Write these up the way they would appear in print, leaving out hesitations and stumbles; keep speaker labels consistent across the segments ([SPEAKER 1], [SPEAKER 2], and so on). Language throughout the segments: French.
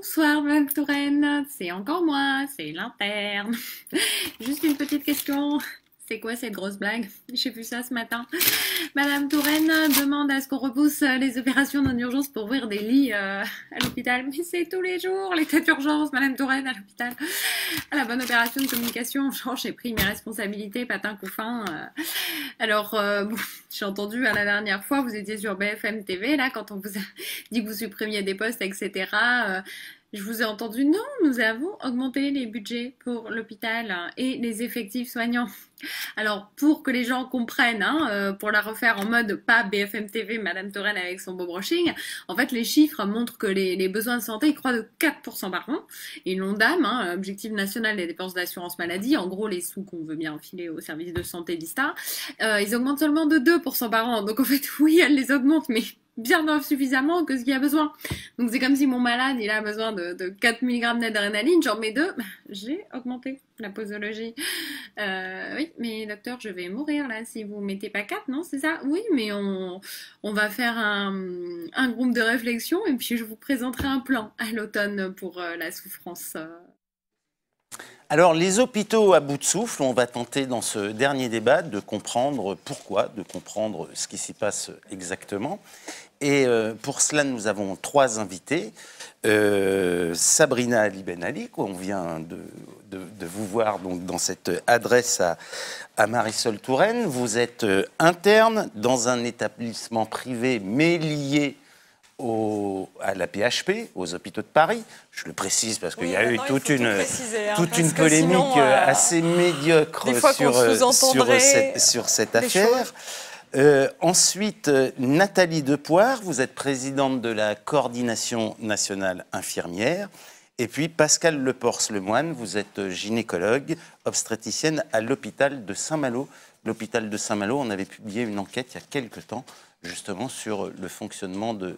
[SPEAKER 1] Bonsoir, Madame Touraine. C'est encore moi, c'est l'interne. Juste une petite question. C'est quoi cette grosse blague? J'ai vu ça ce matin. Madame Touraine demande à ce qu'on repousse les opérations en urgence pour ouvrir des lits à l'hôpital. Mais c'est tous les jours l'état d'urgence, Madame Touraine, à l'hôpital. À la bonne opération de communication, genre j'ai pris mes responsabilités, patin couffin. Alors, bon, j'ai entendu la dernière fois, vous étiez sur BFM TV, là, quand on vous a dit que vous supprimiez des postes, etc. Je vous ai entendu, non, nous avons augmenté les budgets pour l'hôpital et les effectifs soignants. Alors, pour que les gens comprennent, pour la refaire en mode pas BFM TV, Madame Touraine avec son beau brushing, en fait, les chiffres montrent que les besoins de santé ils croient de 4% par an. Et l'ONDAM, Objectif national des dépenses d'assurance maladie, en gros les sous qu'on veut bien filer au service de santé d'ISTA, ils augmentent seulement de 2% par an. Donc en fait, oui, elles les augmentent, mais bien suffisamment que ce qu'il y a besoin. Donc c'est comme si mon malade, il a besoin de 4 mg d'adrénaline, j'en mets 2, j'ai augmenté la posologie. Oui, mais docteur, je vais mourir là si vous mettez pas 4, non, c'est ça? Oui, mais on va faire un groupe de réflexion et puis je vous présenterai un plan à l'automne pour la souffrance.
[SPEAKER 2] Alors, les hôpitaux à bout de souffle, on va tenter dans ce dernier débat de comprendre pourquoi, de comprendre ce qui s'y passe exactement. Et pour cela, nous avons 3 invités. Sabrina Ali Ben Ali, on vient de vous voir donc, dans cette adresse à Marisol Touraine. Vous êtes interne dans un établissement privé, mais lié à la PHP, aux hôpitaux de Paris. Je le précise parce qu'il y a eu toute une polémique assez médiocre sur cette affaire. Ensuite, Nathalie Depoire, vous êtes présidente de la Coordination nationale infirmière. Et puis Pascal Leporce-Lemoine, vous êtes gynécologue, obstétricienne à l'hôpital de Saint-Malo. L'hôpital de Saint-Malo, on avait publié une enquête il y a quelque temps justement sur le fonctionnement de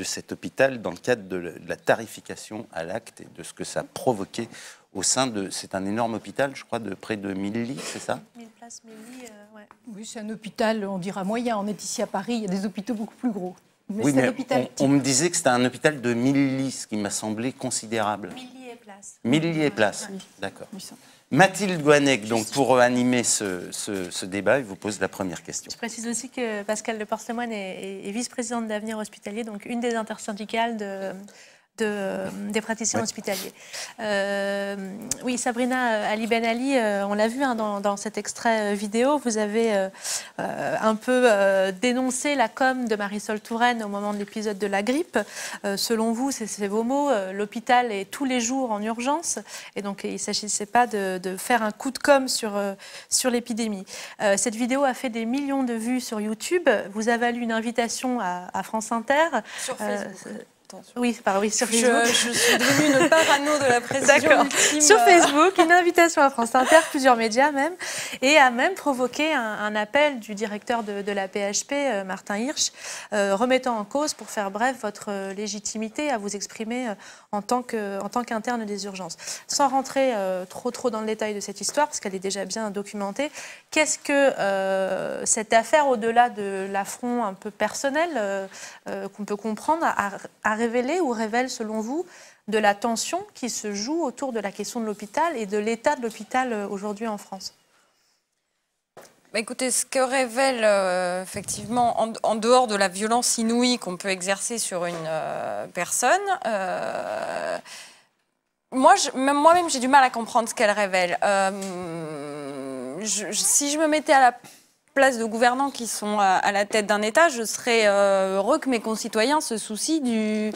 [SPEAKER 2] cet hôpital dans le cadre de la tarification à l'acte et de ce que ça a provoqué au sein de... C'est un énorme hôpital, je crois, de près de 1000 lits, c'est ça?
[SPEAKER 3] 1000 places, 1000 lits, ouais.
[SPEAKER 4] Oui, c'est un hôpital, on dira moyen. On est ici à Paris, il y a des hôpitaux beaucoup plus gros.
[SPEAKER 2] Mais oui, mais on me disait que c'était un hôpital de 1000 lits, ce qui m'a semblé considérable.
[SPEAKER 3] 1000 lits et places.
[SPEAKER 2] 1000 lits et places,
[SPEAKER 4] oui.
[SPEAKER 2] D'accord. Oui, Mathilde Goannec, donc, pour animer ce débat, il vous pose la première question.
[SPEAKER 3] Je précise aussi que Pascal Leporce-Lemoine est vice-présidente d'Avenir Hospitalier, donc une des intersyndicales des praticiens hospitaliers. Oui, Sabrina Ali Ben Ali, on l'a vu dans cet extrait vidéo, vous avez un peu dénoncé la com de Marisol Touraine au moment de l'épisode de la grippe. Selon vous, c'est vos mots, l'hôpital est tous les jours en urgence et donc il ne s'agissait pas de faire un coup de com sur l'épidémie. Cette vidéo a fait des millions de vues sur YouTube. Vous avez valu une invitation à France Inter.
[SPEAKER 5] Sur Facebook.
[SPEAKER 3] Oui, sur Facebook.
[SPEAKER 5] Je suis devenue une parano de la précision ultime.
[SPEAKER 3] Sur Facebook, une invitation à France Inter, plusieurs médias même, et a même provoqué un appel du directeur de la PHP, Martin Hirsch, remettant en cause, pour faire bref, votre légitimité à vous exprimer en tant qu'interne des urgences. Sans rentrer trop dans le détail de cette histoire, parce qu'elle est déjà bien documentée, qu'est-ce que cette affaire, au-delà de l'affront un peu personnel qu'on peut comprendre, a révélé ou révèle, selon vous, de la tension qui se joue autour de la question de l'hôpital et de l'état de l'hôpital aujourd'hui en France?
[SPEAKER 5] Bah écoutez, ce que révèle effectivement, en dehors de la violence inouïe qu'on peut exercer sur une personne, moi-même j'ai du mal à comprendre ce qu'elle révèle. Si je me mettais à la place de gouvernants qui sont à la tête d'un État, je serais heureux que mes concitoyens se soucient du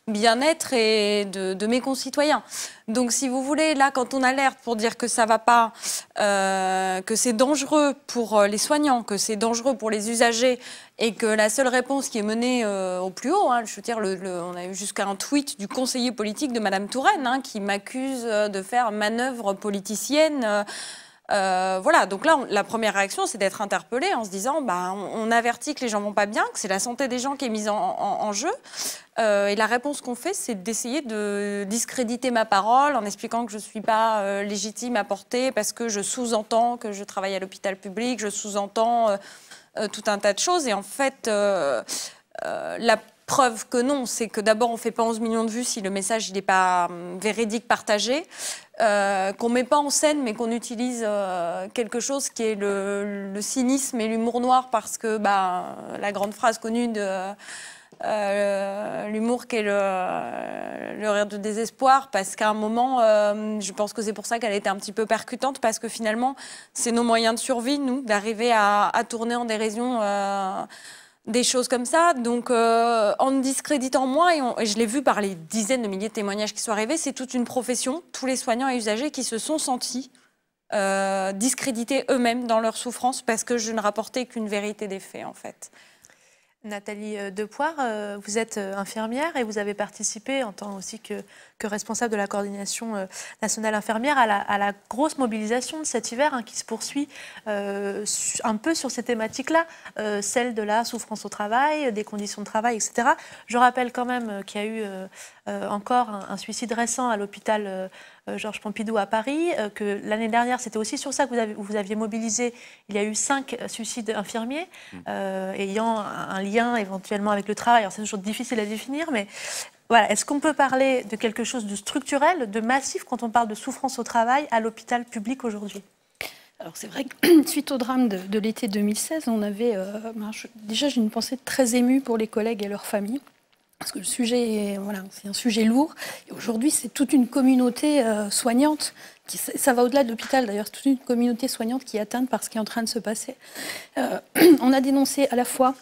[SPEAKER 5] bien-être et de mes concitoyens. Donc, si vous voulez, là, quand on alerte pour dire que ça ne va pas, que c'est dangereux pour les soignants, que c'est dangereux pour les usagers, et que la seule réponse qui est menée au plus haut, je veux dire, on a eu jusqu'à un tweet du conseiller politique de Madame Touraine, qui m'accuse de faire manœuvre politicienne. Voilà, donc là, la première réaction, c'est d'être interpellé en se disant, on avertit que les gens vont pas bien, que c'est la santé des gens qui est mise en jeu. Et la réponse qu'on fait, c'est d'essayer de discréditer ma parole en expliquant que je ne suis pas légitime à porter parce que je sous-entends que je travaille à l'hôpital public, je sous-entends tout un tas de choses. Et en fait, la preuve que non. C'est que d'abord, on ne fait pas 11 millions de vues si le message n'est pas véridique, partagé. Qu'on ne met pas en scène, mais qu'on utilise quelque chose qui est le cynisme et l'humour noir, parce que la grande phrase connue de l'humour qui est le rire de désespoir, parce qu'à un moment, je pense que c'est pour ça qu'elle était un petit peu percutante, parce que finalement, c'est nos moyens de survie, nous, d'arriver à tourner en dérision des choses comme ça. Donc, en discréditant moins, et je l'ai vu par les dizaines de milliers de témoignages qui sont arrivés, c'est toute une profession, tous les soignants et usagers qui se sont sentis discrédités eux-mêmes dans leur souffrance, parce que je ne rapportais qu'une vérité des faits, en fait.
[SPEAKER 3] Nathalie Depoire, vous êtes infirmière et vous avez participé en tant aussi que responsable de la coordination nationale infirmière à la grosse mobilisation de cet hiver qui se poursuit un peu sur ces thématiques-là, celle de la souffrance au travail, des conditions de travail, etc. Je rappelle quand même qu'il y a eu encore un suicide récent à l'hôpital Georges Pompidou à Paris, que l'année dernière, c'était aussi sur ça que vous aviez mobilisé. Il y a eu 5 suicides infirmiers ayant un lien éventuellement avec le travail. Alors c'est toujours difficile à définir, mais voilà. Est-ce qu'on peut parler de quelque chose de structurel, de massif, quand on parle de souffrance au travail à l'hôpital public aujourd'hui ?
[SPEAKER 4] Alors c'est vrai que suite au drame de l'été 2016, on avait... déjà, j'ai une pensée très émue pour les collègues et leurs familles. Parce que le sujet, c'est un sujet lourd. Et aujourd'hui, c'est toute une communauté soignante. Ça va au-delà de l'hôpital, d'ailleurs. C'est toute une communauté soignante qui est atteinte par ce qui est en train de se passer. On a dénoncé à la fois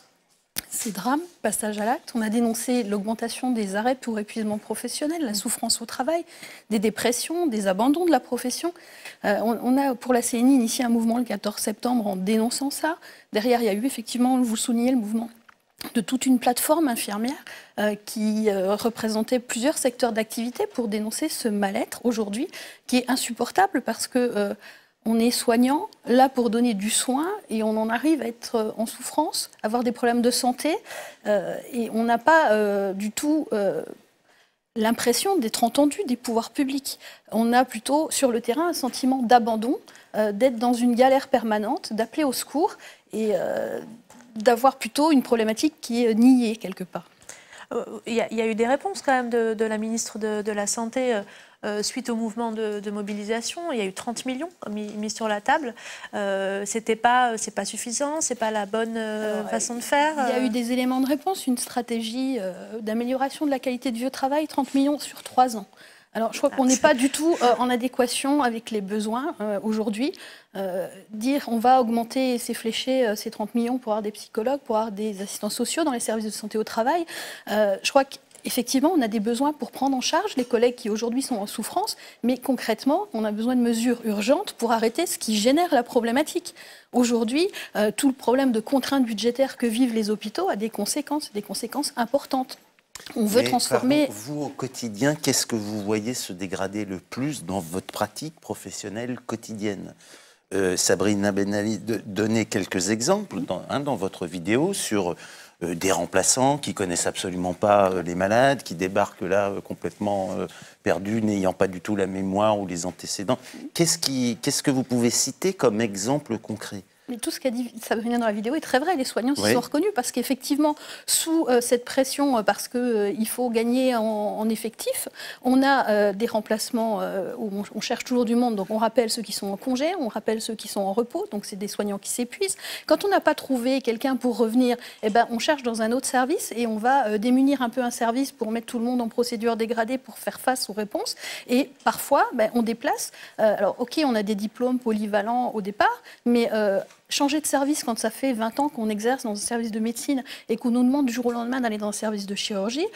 [SPEAKER 4] ces drames, passage à l'acte. On a dénoncé l'augmentation des arrêts pour épuisement professionnel, la souffrance au travail, des dépressions, des abandons de la profession. On a, pour la CNI, initié un mouvement le 14 septembre en dénonçant ça. Derrière, il y a eu effectivement, vous le soulignez, le mouvement de toute une plateforme infirmière qui représentait plusieurs secteurs d'activité pour dénoncer ce mal-être aujourd'hui qui est insupportable parce que on est soignant là pour donner du soin et on en arrive à être en souffrance, avoir des problèmes de santé et on n'a pas du tout l'impression d'être entendu des pouvoirs publics. On a plutôt sur le terrain un sentiment d'abandon, d'être dans une galère permanente, d'appeler au secours et d'avoir plutôt une problématique qui est niée quelque part.
[SPEAKER 3] Il y a eu des réponses quand même de la ministre de la Santé suite au mouvement de mobilisation. Il y a eu 30 millions mis sur la table. C'est pas suffisant, c'est pas la bonne façon de faire.
[SPEAKER 4] Il y a eu des éléments de réponse, une stratégie d'amélioration de la qualité de vie au travail, 30 millions sur 3 ans. Alors, je crois qu'on n'est pas du tout en adéquation avec les besoins aujourd'hui. Dire on va augmenter, c'est flécher ces 30 millions pour avoir des psychologues, pour avoir des assistants sociaux dans les services de santé au travail. Je crois qu'effectivement, on a des besoins pour prendre en charge les collègues qui aujourd'hui sont en souffrance, mais concrètement, on a besoin de mesures urgentes pour arrêter ce qui génère la problématique. Aujourd'hui, tout le problème de contraintes budgétaires que vivent les hôpitaux a des conséquences importantes. On veut transformer...
[SPEAKER 2] Vous, au quotidien, qu'est-ce que vous voyez se dégrader le plus dans votre pratique professionnelle quotidienne ? Sabrina Ben Ali donnait quelques exemples dans votre vidéo sur des remplaçants qui connaissent absolument pas les malades, qui débarquent là complètement perdus, n'ayant pas du tout la mémoire ou les antécédents. Qu'est-ce que vous pouvez citer comme exemple concret ?
[SPEAKER 4] Mais tout ce qu'a dit Sabrina dans la vidéo est très vrai. Les soignants s'y sont reconnus parce qu'effectivement, sous cette pression, parce qu'il faut gagner en effectif, on a des remplacements où on cherche toujours du monde. Donc on rappelle ceux qui sont en congé, on rappelle ceux qui sont en repos. Donc c'est des soignants qui s'épuisent. Quand on n'a pas trouvé quelqu'un pour revenir, on cherche dans un autre service et on va démunir un peu un service pour mettre tout le monde en procédure dégradée pour faire face aux réponses. Et parfois, on déplace. Alors ok, on a des diplômes polyvalents au départ, mais... changer de service quand ça fait 20 ans qu'on exerce dans un service de médecine et qu'on nous demande du jour au lendemain d'aller dans un service de chirurgie,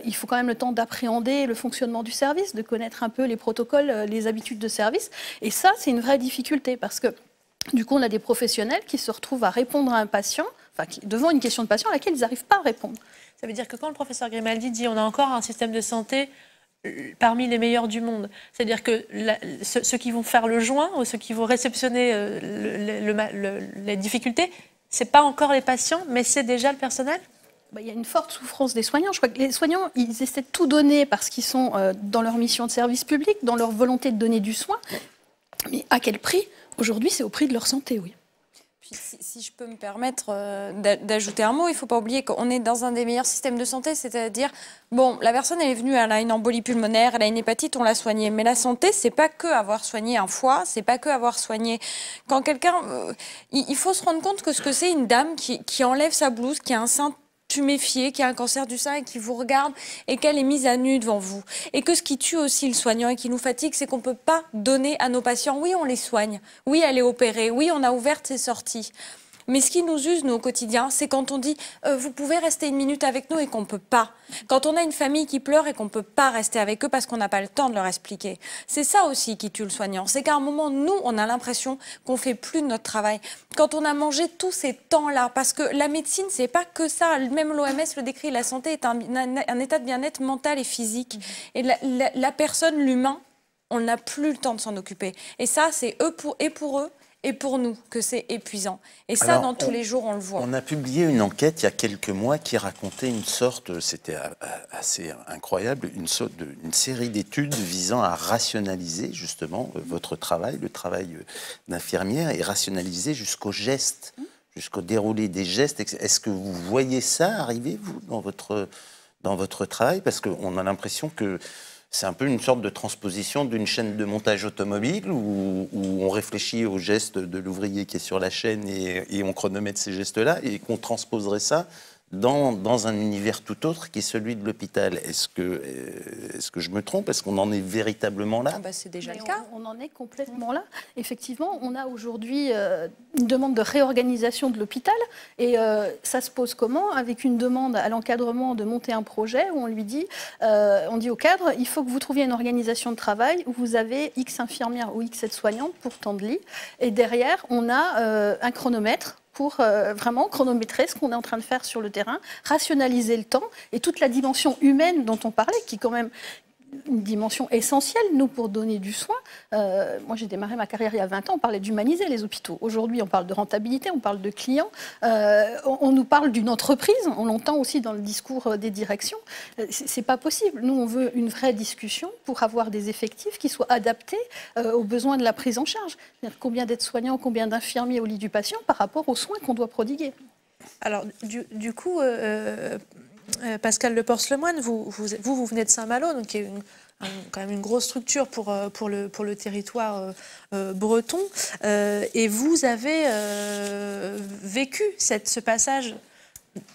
[SPEAKER 4] il faut quand même le temps d'appréhender le fonctionnement du service, de connaître un peu les protocoles, les habitudes de service. Et ça, c'est une vraie difficulté parce que du coup, on a des professionnels qui se retrouvent à répondre à un patient, devant une question de patient à laquelle ils n'arrivent pas à répondre.
[SPEAKER 3] Ça veut dire que quand le professeur Grimaldi dit on a encore un système de santé parmi les meilleurs du monde. C'est-à-dire que ceux qui vont faire le joint ou ceux qui vont réceptionner les difficultés, ce n'est pas encore les patients, mais c'est déjà le personnel ?
[SPEAKER 4] Il y a une forte souffrance des soignants. Je crois que les soignants, ils essaient de tout donner parce qu'ils sont dans leur mission de service public, dans leur volonté de donner du soin. Mais à quel prix ? Aujourd'hui, c'est au prix de leur santé, oui.
[SPEAKER 5] Puis, si je peux me permettre d'ajouter un mot, il ne faut pas oublier qu'on est dans un des meilleurs systèmes de santé, c'est-à-dire, bon, la personne, elle est venue, elle a une embolie pulmonaire, elle a une hépatite, on l'a soignée. Mais la santé, c'est pas que avoir soigné un foie, c'est pas que avoir soigné... Quand quelqu'un... il faut se rendre compte que ce que c'est une dame qui enlève sa blouse, qui a un sein tuméfiée, qui a un cancer du sein et qui vous regarde et qu'elle est mise à nu devant vous. Et que ce qui tue aussi le soignant et qui nous fatigue, c'est qu'on ne peut pas donner à nos patients, oui, on les soigne, oui, elle est opérée, oui, on a ouvert ses sorties. Mais ce qui nous use, nous, au quotidien, c'est quand on dit vous pouvez rester une minute avec nous et qu'on ne peut pas. Quand on a une famille qui pleure et qu'on ne peut pas rester avec eux parce qu'on n'a pas le temps de leur expliquer. C'est ça aussi qui tue le soignant. C'est qu'à un moment, nous, on a l'impression qu'on ne fait plus de notre travail. Quand on a mangé tous ces temps-là, parce que la médecine, c'est pas que ça. Même l'OMS le décrit, la santé est un état de bien-être mental et physique. Et la personne, l'humain, on n'a plus le temps de s'en occuper. Et ça, c'est pour eux, et pour nous, que c'est épuisant. Et ça, dans tous les jours, on le voit.
[SPEAKER 2] On a publié une enquête il y a quelques mois qui racontait une sorte, c'était assez incroyable, une série d'études visant à rationaliser justement votre travail, le travail d'infirmière, et rationaliser jusqu'au geste, jusqu'au déroulé des gestes. Est-ce que vous voyez ça arriver, vous, dans votre travail? Parce qu'on a l'impression que c'est un peu une sorte de transposition d'une chaîne de montage automobile où on réfléchit aux gestes de l'ouvrier qui est sur la chaîne et on chronomètre ces gestes-là et qu'on transposerait ça dans un univers tout autre qui est celui de l'hôpital. Est-ce que je me trompe? Est-ce qu'on en est véritablement là?
[SPEAKER 5] C'est déjà le cas.
[SPEAKER 4] On en est complètement là. Effectivement, on a aujourd'hui une demande de réorganisation de l'hôpital et ça se pose comment? Avec une demande à l'encadrement de monter un projet où on lui dit, on dit au cadre, il faut que vous trouviez une organisation de travail où vous avez X infirmières ou X aides-soignantes pour tant de lits. Et derrière, on a un chronomètre pour vraiment chronométrer ce qu'on est en train de faire sur le terrain, rationaliser le temps et toute la dimension humaine dont on parlait, qui est quand même une dimension essentielle, nous, pour donner du soin. Moi, j'ai démarré ma carrière il y a 20 ans, on parlait d'humaniser les hôpitaux. Aujourd'hui, on parle de rentabilité, on parle de clients, on nous parle d'une entreprise, on l'entend aussi dans le discours des directions. C'est pas possible. Nous, on veut une vraie discussion pour avoir des effectifs qui soient adaptés aux besoins de la prise en charge. C'est-à-dire combien d'aides-soignants, combien d'infirmiers au lit du patient par rapport aux soins qu'on doit prodiguer.
[SPEAKER 3] Alors, du coup... Pascal Leporce-Lemoine, vous venez de Saint-Malo, donc qui est quand même une grosse structure pour le territoire breton, et vous avez vécu ce passage,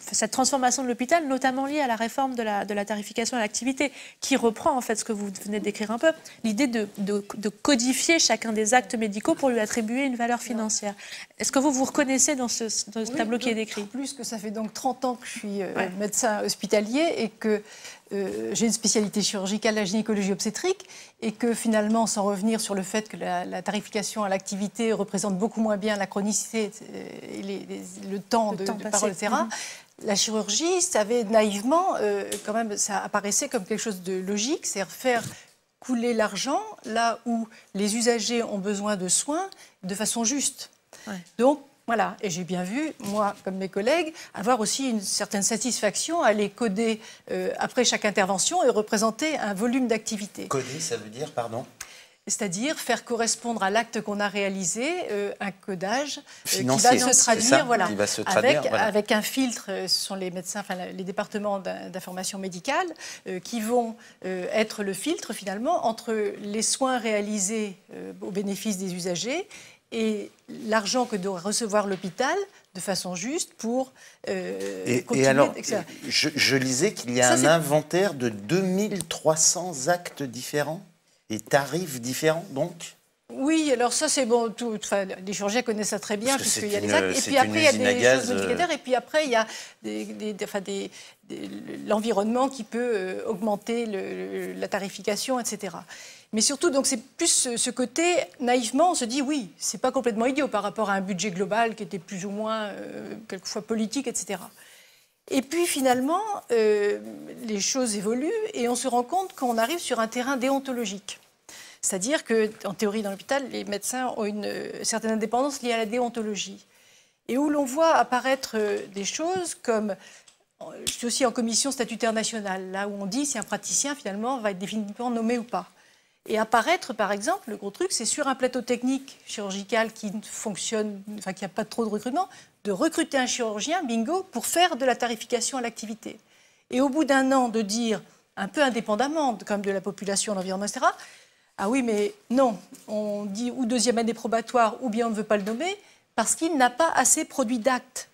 [SPEAKER 3] cette transformation de l'hôpital, notamment liée à la réforme de la tarification à l'activité, qui reprend en fait ce que vous venez de décrire un peu, l'idée de codifier chacun des actes médicaux pour lui attribuer une valeur financière. Est-ce que vous reconnaissez dans ce tableau qui est décrit?
[SPEAKER 6] Plus que ça fait donc 30 ans que je suis médecin hospitalier et que j'ai une spécialité chirurgicale, la gynécologie obstétrique, et que finalement, sans revenir sur le fait que la tarification à l'activité représente beaucoup moins bien la chronicité et le temps de parole, etc., la chirurgie, ça avait naïvement, quand même, ça apparaissait comme quelque chose de logique, c'est-à-dire faire couler l'argent là où les usagers ont besoin de soins de façon juste. Ouais. Donc, voilà, et j'ai bien vu, moi, comme mes collègues, avoir aussi une certaine satisfaction à les coder après chaque intervention et représenter un volume d'activité.
[SPEAKER 2] Coder, ça veut dire, pardon?
[SPEAKER 6] C'est-à-dire faire correspondre à l'acte qu'on a réalisé un codage
[SPEAKER 2] financier,
[SPEAKER 6] qui va se traduire,
[SPEAKER 2] voilà, qui va se traduire,
[SPEAKER 6] avec un filtre, ce sont les médecins, enfin les départements d'information médicale, qui vont être le filtre finalement entre les soins réalisés au bénéfice des usagers et l'argent que doit recevoir l'hôpital de façon juste pour continuer.
[SPEAKER 2] Et alors, je lisais qu'il y a un inventaire de 2300 actes différents et tarifs différents, donc?
[SPEAKER 6] Oui, alors ça c'est bon, les chirurgiens connaissent ça très bien, puisqu'il y a des actes. Et puis après, il y a des choses modificateurs, et puis après, il y a l'environnement qui peut augmenter la tarification, etc. Mais surtout, donc c'est plus ce côté, naïvement, on se dit oui, c'est pas complètement idiot par rapport à un budget global qui était plus ou moins quelquefois politique, etc. Et puis finalement, les choses évoluent et on se rend compte qu'on arrive sur un terrain déontologique. C'est-à-dire qu'en théorie, dans l'hôpital, les médecins ont une certaine indépendance liée à la déontologie. Et où l'on voit apparaître des choses comme... Je suis aussi en commission statutaire nationale, là où on dit si un praticien, finalement, va être définitivement nommé ou pas. et apparaître, par exemple, le gros truc, c'est sur un plateau technique chirurgical qui fonctionne, enfin qui n'a pas trop de recrutement, de recruter un chirurgien, bingo, pour faire de la tarification à l'activité. Et au bout d'un an, de dire, un peu indépendamment comme de la population, de l'environnement, etc., ah oui, mais non, on dit ou deuxième année probatoire, ou bien on ne veut pas le nommer, parce qu'il n'a pas assez produit d'actes.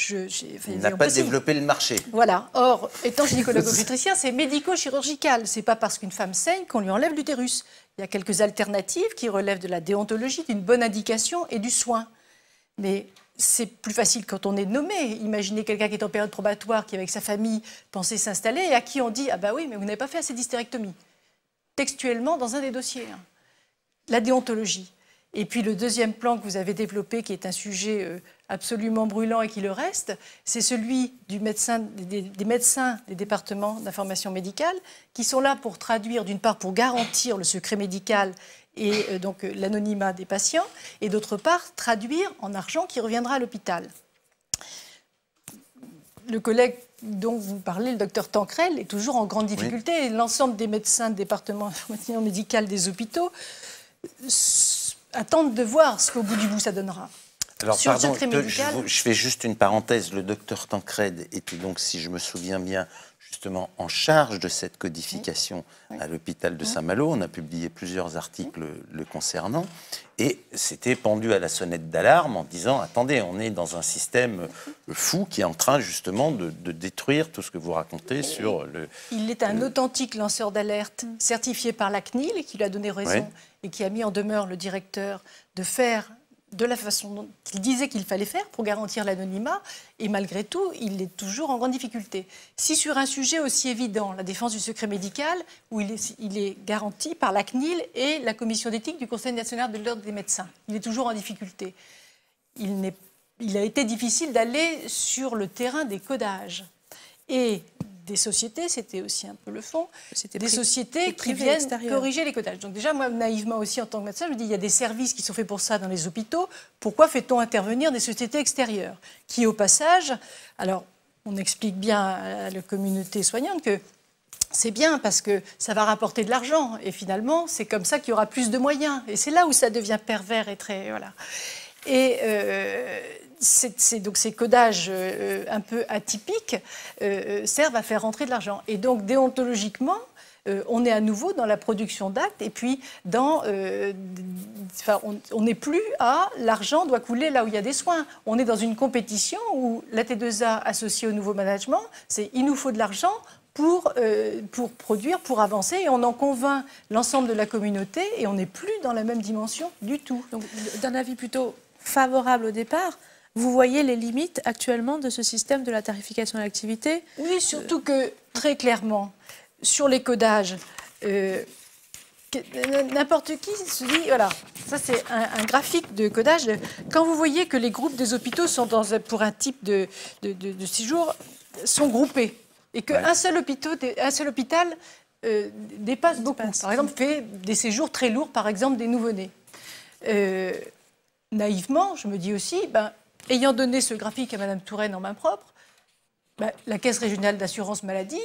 [SPEAKER 2] Il n'a pas développé le marché.
[SPEAKER 6] Voilà. Or, étant gynécologue obstétricien, c'est médico-chirurgical. C'est pas parce qu'une femme saigne qu'on lui enlève l'utérus. Il y a quelques alternatives qui relèvent de la déontologie, d'une bonne indication et du soin. Mais c'est plus facile quand on est nommé. Imaginez quelqu'un qui est en période probatoire, qui avec sa famille pensait s'installer et à qui on dit « Ah bah oui, mais vous n'avez pas fait assez d'hystérectomie ». Textuellement dans un des dossiers. La déontologie. Et puis le deuxième plan que vous avez développé, qui est un sujet absolument brûlant et qui le reste, c'est celui des médecins des départements d'information médicale qui sont là pour traduire, d'une part pour garantir le secret médical et donc l'anonymat des patients, et d'autre part traduire en argent qui reviendra à l'hôpital. Le collègue dont vous parlez, le docteur Tancrel, est toujours en grande difficulté. Oui. Et l'ensemble des médecins de département d'information médicale des hôpitaux attendent de voir ce qu'au bout du bout ça donnera.
[SPEAKER 2] Alors, pardon, je fais juste une parenthèse. Le docteur Tancred était donc, si je me souviens bien, justement en charge de cette codification à l'hôpital de Saint-Malo. On a publié plusieurs articles le concernant. Et c'était pendu à la sonnette d'alarme en disant « Attendez, on est dans un système fou qui est en train justement de détruire tout ce que vous racontez sur le... »
[SPEAKER 6] Il est un authentique lanceur d'alerte certifié par la CNIL et qui lui a donné raison et qui a mis en demeure le directeur de faire de la façon dont il disait qu'il fallait faire pour garantir l'anonymat, et malgré tout, il est toujours en grande difficulté. Si sur un sujet aussi évident, la défense du secret médical, où il est garanti par la CNIL et la commission d'éthique du Conseil national de l'ordre des médecins, il est toujours en difficulté. Il a été difficile d'aller sur le terrain des codages. Et des sociétés, c'était aussi un peu le fond, des sociétés qui viennent corriger les codages. Donc déjà, moi, naïvement aussi, en tant que médecin, je me dis, il y a des services qui sont faits pour ça dans les hôpitaux, pourquoi fait-on intervenir des sociétés extérieures qui, au passage, alors, on explique bien à la communauté soignante que c'est bien parce que ça va rapporter de l'argent, et finalement, c'est comme ça qu'il y aura plus de moyens. Et c'est là où ça devient pervers et très... Voilà. Et... donc ces codages un peu atypiques servent à faire rentrer de l'argent. Et donc déontologiquement, on est à nouveau dans la production d'actes et puis dans, on n'est plus à l'argent doit couler là où il y a des soins. On est dans une compétition où la T2A associée au nouveau management, c'est il nous faut de l'argent pour produire, pour avancer, et on en convainc l'ensemble de la communauté et on n'est plus dans la même dimension du tout.
[SPEAKER 3] Donc d'un avis plutôt favorable au départ, vous voyez les limites actuellement de ce système de la tarification à l'activité?
[SPEAKER 6] Oui, surtout que, très clairement, sur les codages, n'importe qui se dit, voilà, ça c'est un graphique de codage. Quand vous voyez que les groupes des hôpitaux sont pour un type de séjour, sont groupés, et qu'un seul hôpital dépasse beaucoup. Par exemple, fait des séjours très lourds, par exemple des nouveau-nés. Naïvement, je me dis aussi, ayant donné ce graphique à Mme Touraine en main propre, la Caisse régionale d'assurance maladie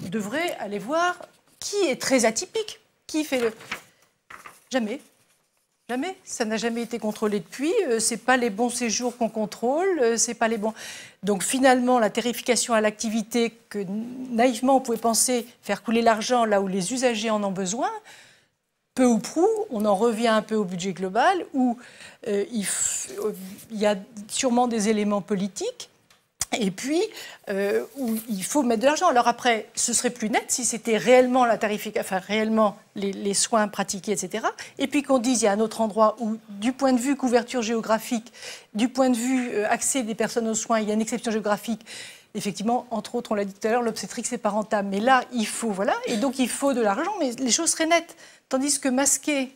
[SPEAKER 6] devrait aller voir qui est très atypique, qui fait le... Jamais. Jamais. Ça n'a jamais été contrôlé depuis. Ce n'est pas les bons séjours qu'on contrôle. C'est pas les bons... Donc finalement, la tarification à l'activité que naïvement on pouvait penser faire couler l'argent là où les usagers en ont besoin, peu ou prou, on en revient un peu au budget global où il y a sûrement des éléments politiques et puis où il faut mettre de l'argent. Alors après, ce serait plus net si c'était réellement la tarification, enfin réellement les soins pratiqués, etc. Et puis qu'on dise il y a un autre endroit où, du point de vue couverture géographique, du point de vue accès des personnes aux soins, il y a une exception géographique. Effectivement, entre autres, on l'a dit tout à l'heure, l'obstétrique, c'est pas rentable. Mais là, il faut, voilà, et donc il faut de l'argent, mais les choses seraient nettes. Tandis que masquer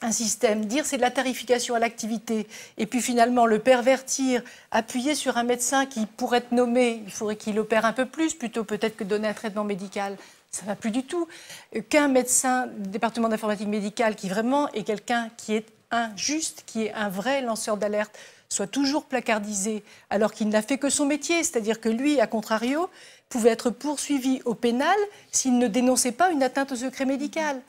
[SPEAKER 6] un système, dire c'est de la tarification à l'activité, et puis finalement le pervertir, appuyer sur un médecin qui pourrait être nommé, il faudrait qu'il opère un peu plus, plutôt peut-être que donner un traitement médical, ça ne va plus du tout. Qu'un médecin du département d'informatique médicale qui vraiment est quelqu'un qui est injuste, qui est un vrai lanceur d'alerte, soit toujours placardisé alors qu'il n'a fait que son métier, c'est-à-dire que lui, à contrario, pouvait être poursuivi au pénal s'il ne dénonçait pas une atteinte au secret médical.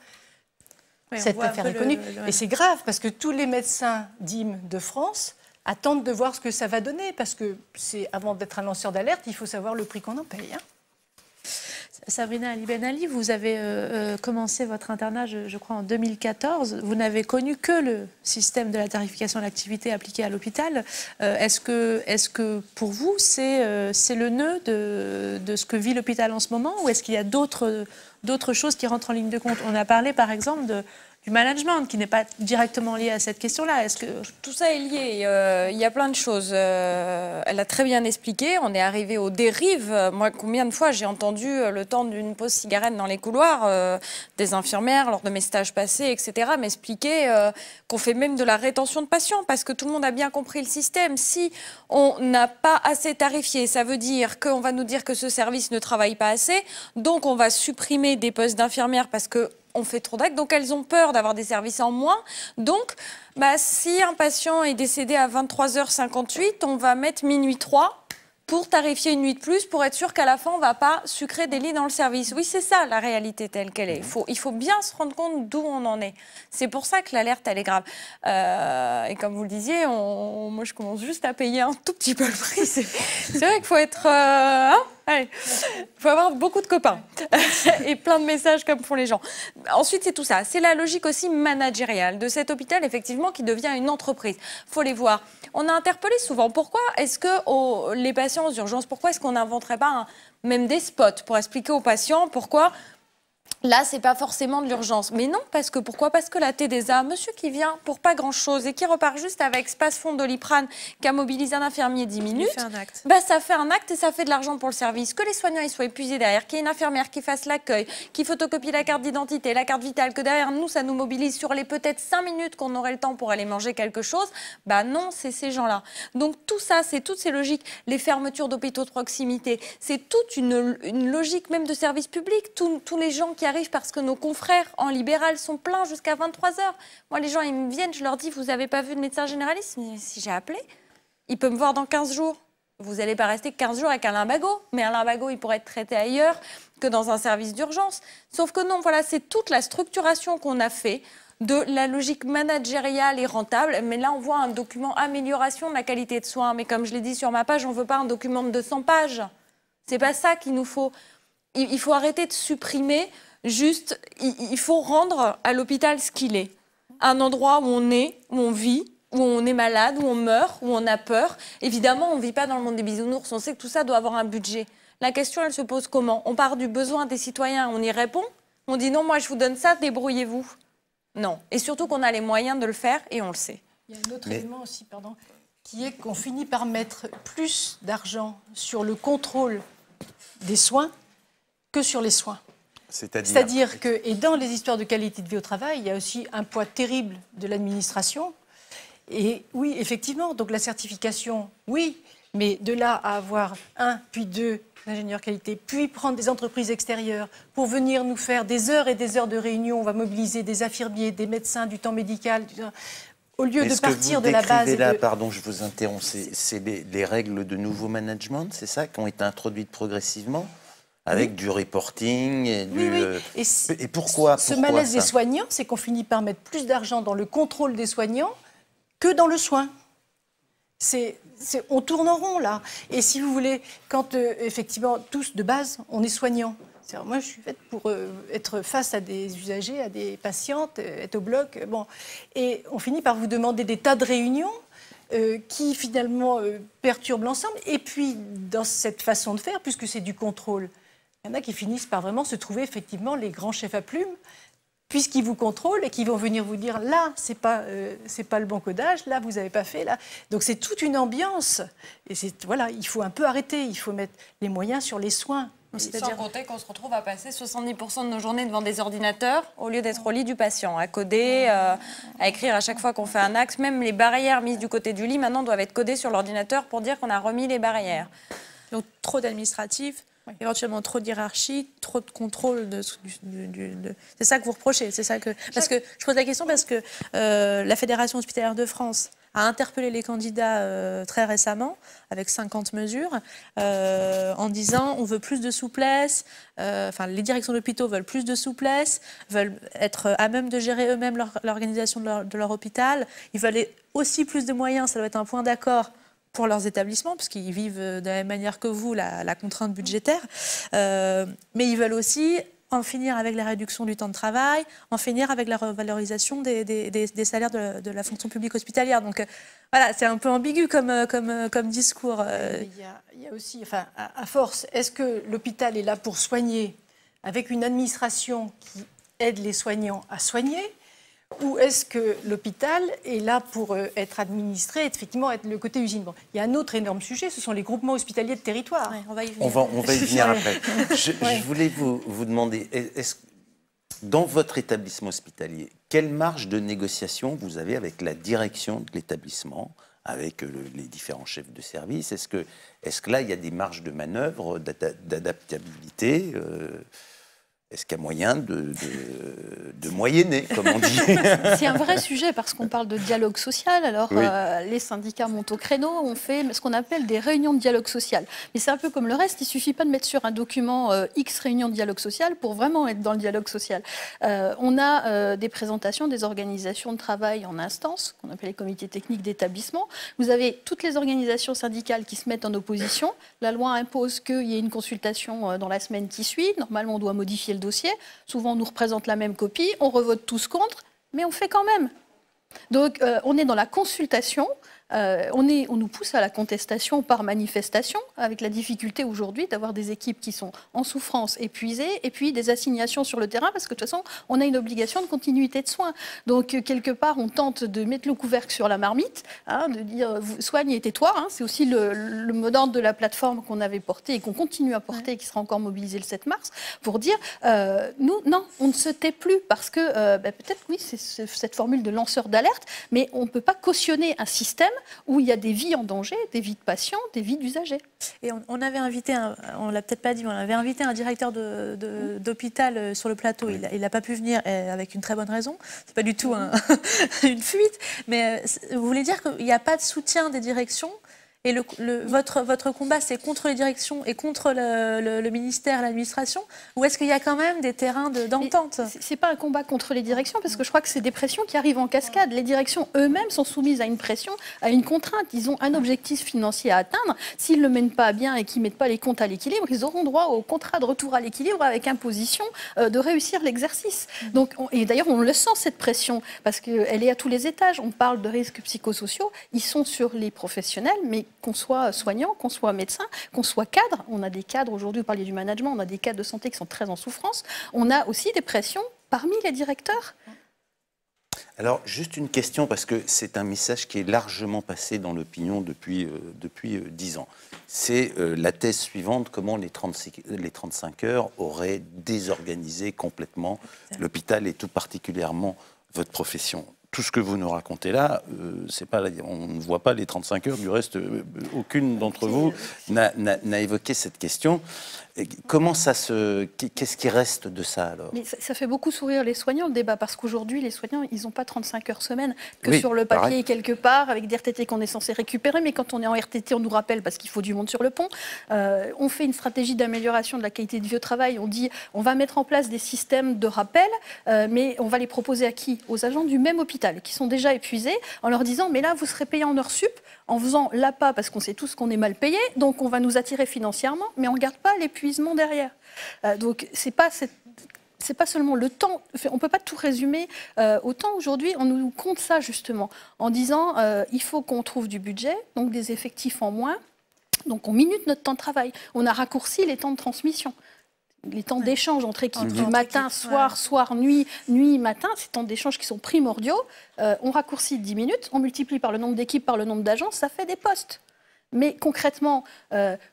[SPEAKER 3] Oui, on
[SPEAKER 6] Cette
[SPEAKER 3] voit un
[SPEAKER 6] affaire
[SPEAKER 3] peu
[SPEAKER 6] est connue.
[SPEAKER 3] le-
[SPEAKER 6] Et c'est grave, parce que tous les médecins d'IM de France attendent de voir ce que ça va donner, parce que avant d'être un lanceur d'alerte, il faut savoir le prix qu'on en paye. Hein.
[SPEAKER 3] Sabrina Ali Ben Ali, vous avez commencé votre internat, je crois, en 2014. Vous n'avez connu que le système de la tarification de l'activité appliqué à l'hôpital. Est-ce que pour vous, c'est le nœud de ce que vit l'hôpital en ce moment, ou est-ce qu'il y a d'autres choses qui rentrent en ligne de compte? On a parlé, par exemple, du management, qui n'est pas directement lié à cette question-là. Est-ce que...
[SPEAKER 5] Tout ça est lié. Il y a plein de choses. Elle a très bien expliqué. On est arrivé aux dérives. Moi, combien de fois j'ai entendu, le temps d'une pause cigarette dans les couloirs, des infirmières, lors de mes stages passés, etc., m'expliquer qu'on fait même de la rétention de patients, parce que tout le monde a bien compris le système. Si on n'a pas assez tarifié, ça veut dire qu'on va nous dire que ce service ne travaille pas assez, donc on va supprimer des postes d'infirmières parce que on fait trop d'actes, donc elles ont peur d'avoir des services en moins. Donc, si un patient est décédé à 23h58, on va mettre minuit 3 pour tarifier une nuit de plus, pour être sûr qu'à la fin, on ne va pas sucrer des lits dans le service. Oui, c'est ça, la réalité telle qu'elle est. Il faut bien se rendre compte d'où on en est. C'est pour ça que l'alerte, elle est grave. Et comme vous le disiez, moi, je commence juste à payer un tout petit peu le prix. C'est vrai qu'il faut être... il faut avoir beaucoup de copains et plein de messages comme font les gens. Ensuite, c'est tout ça. C'est la logique aussi managériale de cet hôpital, effectivement, qui devient une entreprise. Il faut les voir. On a interpellé souvent. Pourquoi est-ce que les patients aux urgences, pourquoi est-ce qu'on n'inventerait pas même des spots pour expliquer aux patients pourquoi là, c'est pas forcément de l'urgence. Mais non, pourquoi? Parce que la TDSA, monsieur qui vient pour pas grand-chose et qui repart juste avec Spasfon, Doliprane, qui a mobilisé un infirmier 10 minutes,
[SPEAKER 3] fait un acte.
[SPEAKER 5] Ça fait un acte et ça fait de l'argent pour le service. Que les soignants ils soient épuisés derrière, qu'il y ait une infirmière qui fasse l'accueil, qui photocopie la carte d'identité, la carte vitale, que derrière nous, ça nous mobilise sur les peut-être 5 minutes qu'on aurait le temps pour aller manger quelque chose, non, c'est ces gens-là. Donc tout ça, c'est toutes ces logiques, les fermetures d'hôpitaux de proximité, c'est toute une logique même de service public. Tous les gens qui arrivent parce que nos confrères en libéral sont pleins jusqu'à 23h. Moi, les gens, ils me viennent, je leur dis, vous n'avez pas vu de médecin généraliste? Mais si j'ai appelé, il peut me voir dans 15 jours. Vous n'allez pas rester 15 jours avec un lumbago. Mais un lumbago, il pourrait être traité ailleurs que dans un service d'urgence. Sauf que non, voilà, c'est toute la structuration qu'on a fait de la logique managériale et rentable. Mais là, on voit un document amélioration de la qualité de soins. Mais comme je l'ai dit sur ma page, on ne veut pas un document de 200 pages. C'est pas ça qu'il nous faut. Il faut arrêter de supprimer. Juste, il faut rendre à l'hôpital ce qu'il est. Un endroit où on est, où on vit, où on est malade, où on meurt, où on a peur. Évidemment, on ne vit pas dans le monde des bisounours. On sait que tout ça doit avoir un budget. La question, elle se pose comment? On part du besoin des citoyens, on y répond? On dit non, moi je vous donne ça, débrouillez-vous. Non. Et surtout qu'on a les moyens de le faire et on le sait.
[SPEAKER 6] Il y a un autre élément aussi, qui est qu'on finit par mettre plus d'argent sur le contrôle des soins que sur les soins. C'est-à-dire que, et dans les histoires de qualité de vie au travail, il y a aussi un poids terrible de l'administration. Et oui, effectivement, donc la certification, oui, mais de là à avoir 1, puis 2 ingénieurs qualité, puis prendre des entreprises extérieures pour venir nous faire des heures et des heures de réunion, on va mobiliser des infirmiers, des médecins, du temps médical, au lieu de partir de la base.
[SPEAKER 2] Là, pardon, je vous interromps, c'est les règles de nouveau management, c'est ça, qui ont été introduites progressivement? Avec du reporting et du...
[SPEAKER 6] Oui.
[SPEAKER 2] Et pourquoi
[SPEAKER 6] ce malaise des soignants, c'est qu'on finit par mettre plus d'argent dans le contrôle des soignants que dans le soin. On tourne en rond, là. Et si vous voulez, quand, effectivement, tous, de base, on est soignants. Moi, je suis faite pour être face à des usagers, à des patientes, être au bloc. Et on finit par vous demander des tas de réunions qui, finalement, perturbent l'ensemble. Et puis, dans cette façon de faire, puisque c'est du contrôle, il y en a qui finissent par vraiment se trouver effectivement les grands chefs à plumes, puisqu'ils vous contrôlent et qui vont venir vous dire là, c'est pas le bon codage, là, vous n'avez pas fait, là. Donc c'est toute une ambiance. Et voilà, il faut un peu arrêter, il faut mettre les moyens sur les soins.
[SPEAKER 5] Sans compter qu'on se retrouve à passer 70% de nos journées devant des ordinateurs au lieu d'être au lit du patient, à coder, à écrire à chaque fois qu'on fait un axe. Même les barrières mises du côté du lit, maintenant, doivent être codées sur l'ordinateur pour dire qu'on a remis les barrières.
[SPEAKER 3] Donc trop d'administratifs, éventuellement trop de hiérarchie, trop de contrôle. C'est ça que vous reprochez, c'est ça que... Parce que je pose la question parce que la Fédération hospitalière de France a interpellé les candidats très récemment avec 50 mesures en disant on veut plus de souplesse, les directions d'hôpitaux veulent plus de souplesse, veulent être à même de gérer eux-mêmes l'organisation de leur hôpital, ils veulent aussi plus de moyens, ça doit être un point d'accord pour leurs établissements, puisqu'ils vivent de la même manière que vous la contrainte budgétaire, mais ils veulent aussi en finir avec la réduction du temps de travail, en finir avec la revalorisation des salaires de la fonction publique hospitalière. Donc voilà, c'est un peu ambigu comme discours.
[SPEAKER 6] Il y a aussi, à force, est-ce que l'hôpital est là pour soigner avec une administration qui aide les soignants à soigner, ou est-ce que l'hôpital est là pour être administré, effectivement être le côté usine? Il y a un autre énorme sujet, ce sont les groupements hospitaliers de territoire.
[SPEAKER 3] Ouais, on va y venir.
[SPEAKER 2] On va y venir après. Je voulais vous demander, dans votre établissement hospitalier, quelle marge de négociation vous avez avec la direction de l'établissement, avec les différents chefs de service? Est-ce que là, il y a des marges de manœuvre, d'adaptabilité? Est-ce qu'il y a moyen de moyenner, comme on dit?
[SPEAKER 4] C'est un vrai sujet parce qu'on parle de dialogue social. Alors,
[SPEAKER 2] oui.
[SPEAKER 4] Les syndicats montent au créneau, on fait ce qu'on appelle des réunions de dialogue social. Mais c'est un peu comme le reste, il ne suffit pas de mettre sur un document X réunions de dialogue social pour vraiment être dans le dialogue social. On a des présentations des organisations de travail en instance, qu'on appelle les comités techniques d'établissement. Vous avez toutes les organisations syndicales qui se mettent en opposition. La loi impose qu'il y ait une consultation dans la semaine qui suit. Normalement, on doit modifier le dossier. Souvent, on nous représente la même copie, on revote tous contre, mais on fait quand même. Donc, on est dans la consultation. On nous pousse à la contestation par manifestation, avec la difficulté aujourd'hui d'avoir des équipes qui sont en souffrance, épuisées, et puis des assignations sur le terrain, parce que de toute façon, on a une obligation de continuité de soins. Donc, quelque part, on tente de mettre le couvercle sur la marmite, de dire soigne et tais-toi. C'est aussi le mot d'ordre de la plateforme qu'on avait porté et qu'on continue à porter, et qui sera encore mobilisé le 7 mars, pour dire nous, non, on ne se tait plus, parce que peut-être, oui, c'est cette formule de lanceur d'alerte, mais on ne peut pas cautionner un système où il y a des vies en danger, des vies de patients, des vies d'usagers.
[SPEAKER 3] Et on avait invité, on ne l'a peut-être pas dit, mais on avait invité un directeur d'hôpital sur le plateau. Il n'a pas pu venir avec une très bonne raison. Ce n'est pas du tout une fuite. Mais vous voulez dire qu'il n'y a pas de soutien des directions? Et votre combat, c'est contre les directions et contre le ministère, l'administration? Ou est-ce qu'il y a quand même des terrains d'entente?
[SPEAKER 4] Ce n'est pas un combat contre les directions, parce que je crois que c'est des pressions qui arrivent en cascade. Les directions eux-mêmes sont soumises à une pression, à une contrainte. Ils ont un objectif financier à atteindre. S'ils ne le mènent pas bien et qu'ils ne mettent pas les comptes à l'équilibre, ils auront droit au contrat de retour à l'équilibre avec imposition de réussir l'exercice. Donc, et d'ailleurs, on le sent, cette pression, parce qu'elle est à tous les étages. On parle de risques psychosociaux. Ils sont sur les professionnels, mais qu'on soit soignant, qu'on soit médecin, qu'on soit cadre. On a des cadres, aujourd'hui, vous parliez du management, on a des cadres de santé qui sont très en souffrance. On a aussi des pressions parmi les directeurs.
[SPEAKER 2] Alors, juste une question, parce que c'est un message qui est largement passé dans l'opinion depuis 10 ans. C'est la thèse suivante, comment les 35 heures auraient désorganisé complètement l'hôpital et tout particulièrement votre profession. Tout ce que vous nous racontez là, on ne voit pas les 35 heures. Du reste, aucune d'entre vous n'a évoqué cette question. Qu'est-ce qui reste de ça alors?
[SPEAKER 4] Mais ça fait beaucoup sourire les soignants, le débat, parce qu'aujourd'hui, les soignants, ils n'ont pas 35 heures semaine que
[SPEAKER 2] oui,
[SPEAKER 4] sur le papier
[SPEAKER 2] pareil.
[SPEAKER 4] quelque part, avec des RTT qu'on est censé récupérer, mais quand on est en RTT, on nous rappelle parce qu'il faut du monde sur le pont. On fait une stratégie d'amélioration de la qualité de vie au travail. On dit, on va mettre en place des systèmes de rappel, mais on va les proposer à qui? Aux agents du même hôpital, qui sont déjà épuisés, en leur disant, mais là, vous serez payés en heures sup, en faisant l'APA, parce qu'on sait tous qu'on est mal payé, donc on va nous attirer financièrement, mais on ne garde pas l'épuisement derrière. Donc, c'est pas seulement le temps, on ne peut pas tout résumer au temps. Aujourd'hui, on nous compte ça justement, en disant il faut qu'on trouve du budget, donc des effectifs en moins, donc on minute notre temps de travail. On a raccourci les temps de transmission. Les temps d'échange entre équipes du matin, soir, nuit, matin, ces temps d'échange qui sont primordiaux, on raccourcit 10 minutes, on multiplie par le nombre d'équipes, par le nombre d'agents, ça fait des postes. Mais concrètement,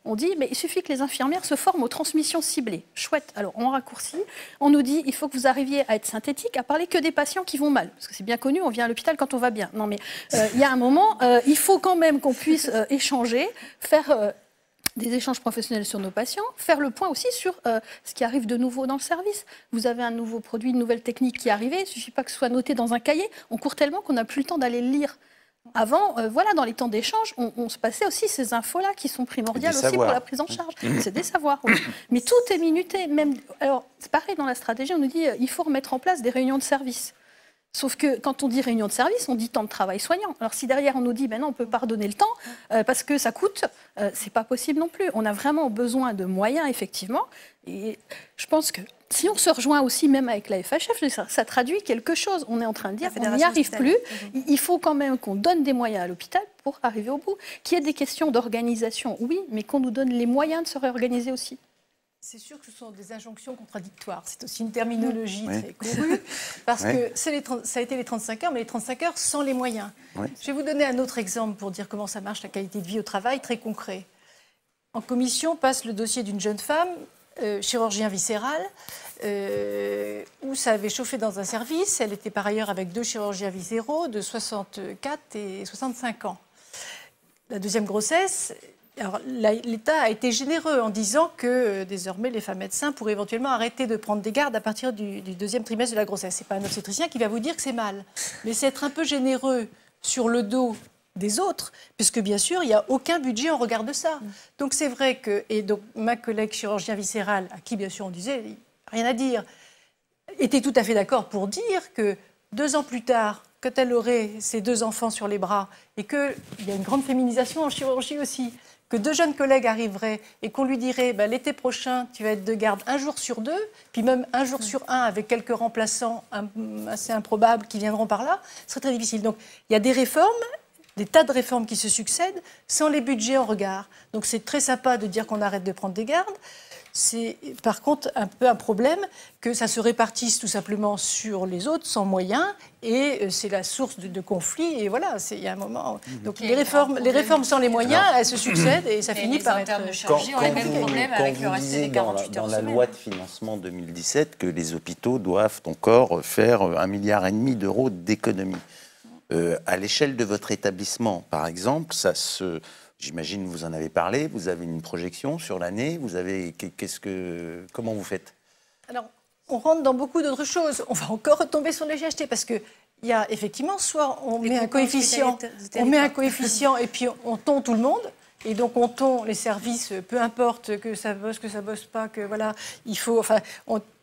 [SPEAKER 4] on dit, mais il suffit que les infirmières se forment aux transmissions ciblées. Chouette, alors on raccourcit, on nous dit, il faut que vous arriviez à être synthétique, à parler que des patients qui vont mal. Parce que c'est bien connu, on vient à l'hôpital quand on va bien. Non mais il y a un moment, il faut quand même qu'on puisse échanger, faire des échanges professionnels sur nos patients, faire le point aussi sur ce qui arrive de nouveau dans le service. Vous avez un nouveau produit, une nouvelle technique qui est arrivée, il ne suffit pas que ce soit noté dans un cahier, on court tellement qu'on n'a plus le temps d'aller le lire. Avant, voilà, dans les temps d'échange, on se passait aussi ces infos-là qui sont primordiales aussi pour la prise en charge. C'est des savoirs, oui. Mais tout est minuté. Même, alors, c'est pareil dans la stratégie, on nous dit il faut remettre en place des réunions de service. Sauf que quand on dit réunion de service, on dit temps de travail soignant. Alors si derrière on nous dit non, on ne peut pas redonner le temps parce que ça coûte, c'est pas possible non plus. On a vraiment besoin de moyens, effectivement. Et je pense que si on se rejoint aussi même avec la FHF, ça traduit quelque chose. On est en train de dire qu'on n'y arrive plus. Il faut quand même qu'on donne des moyens à l'hôpital pour arriver au bout. Qu'il y ait des questions d'organisation, oui, mais qu'on nous donne les moyens de se réorganiser aussi.
[SPEAKER 6] C'est sûr que ce sont des injonctions contradictoires. C'est aussi une terminologie très courue, parce que ça a été les 35 heures, mais les 35 heures sans les moyens. Oui. Je vais vous donner un autre exemple pour dire comment ça marche, la qualité de vie au travail, très concret. En commission, passe le dossier d'une jeune femme, chirurgien viscéral, où ça avait chauffé dans un service. Elle était par ailleurs avec 2 chirurgiens viscéraux de 64 et 65 ans. La deuxième grossesse... Alors, l'État a été généreux en disant que désormais les femmes médecins pourraient éventuellement arrêter de prendre des gardes à partir du 2e trimestre de la grossesse. Ce n'est pas un obstétricien qui va vous dire que c'est mal, mais c'est être un peu généreux sur le dos des autres, puisque bien sûr il n'y a aucun budget en regard de ça. Donc c'est vrai que, et donc ma collègue chirurgien viscéral, à qui bien sûr on disait rien à dire, était tout à fait d'accord pour dire que 2 ans plus tard, quand elle aurait ses 2 enfants sur les bras, et qu'il y a une grande féminisation en chirurgie aussi, que 2 jeunes collègues arriveraient et qu'on lui dirait l'été prochain, tu vas être de garde 1 jour sur 2, puis même 1 jour sur 1 avec quelques remplaçants assez improbables qui viendront par là, ce serait très difficile. Donc il y a des réformes, des tas de réformes qui se succèdent sans les budgets en regard. Donc c'est très sympa de dire qu'on arrête de prendre des gardes. C'est par contre un peu un problème que ça se répartisse tout simplement sur les autres sans moyens et c'est la source de conflits et voilà, il y a un moment... Donc les réformes sans les moyens, elles se succèdent et ça finit par être...
[SPEAKER 2] Quand vous disiez dans la loi de financement 2017 que les hôpitaux doivent encore faire 1,5 milliard d'euros d'économie, à l'échelle de votre établissement, par exemple, ça se... J'imagine que vous en avez parlé, vous avez une projection sur l'année, comment vous faites?
[SPEAKER 6] Alors, on rentre dans beaucoup d'autres choses. On va encore retomber sur les GHT parce qu'il y a effectivement, soit on met un coefficient et puis on tond tout le monde. Et donc on tond les services, peu importe que ça bosse pas, que voilà, il faut,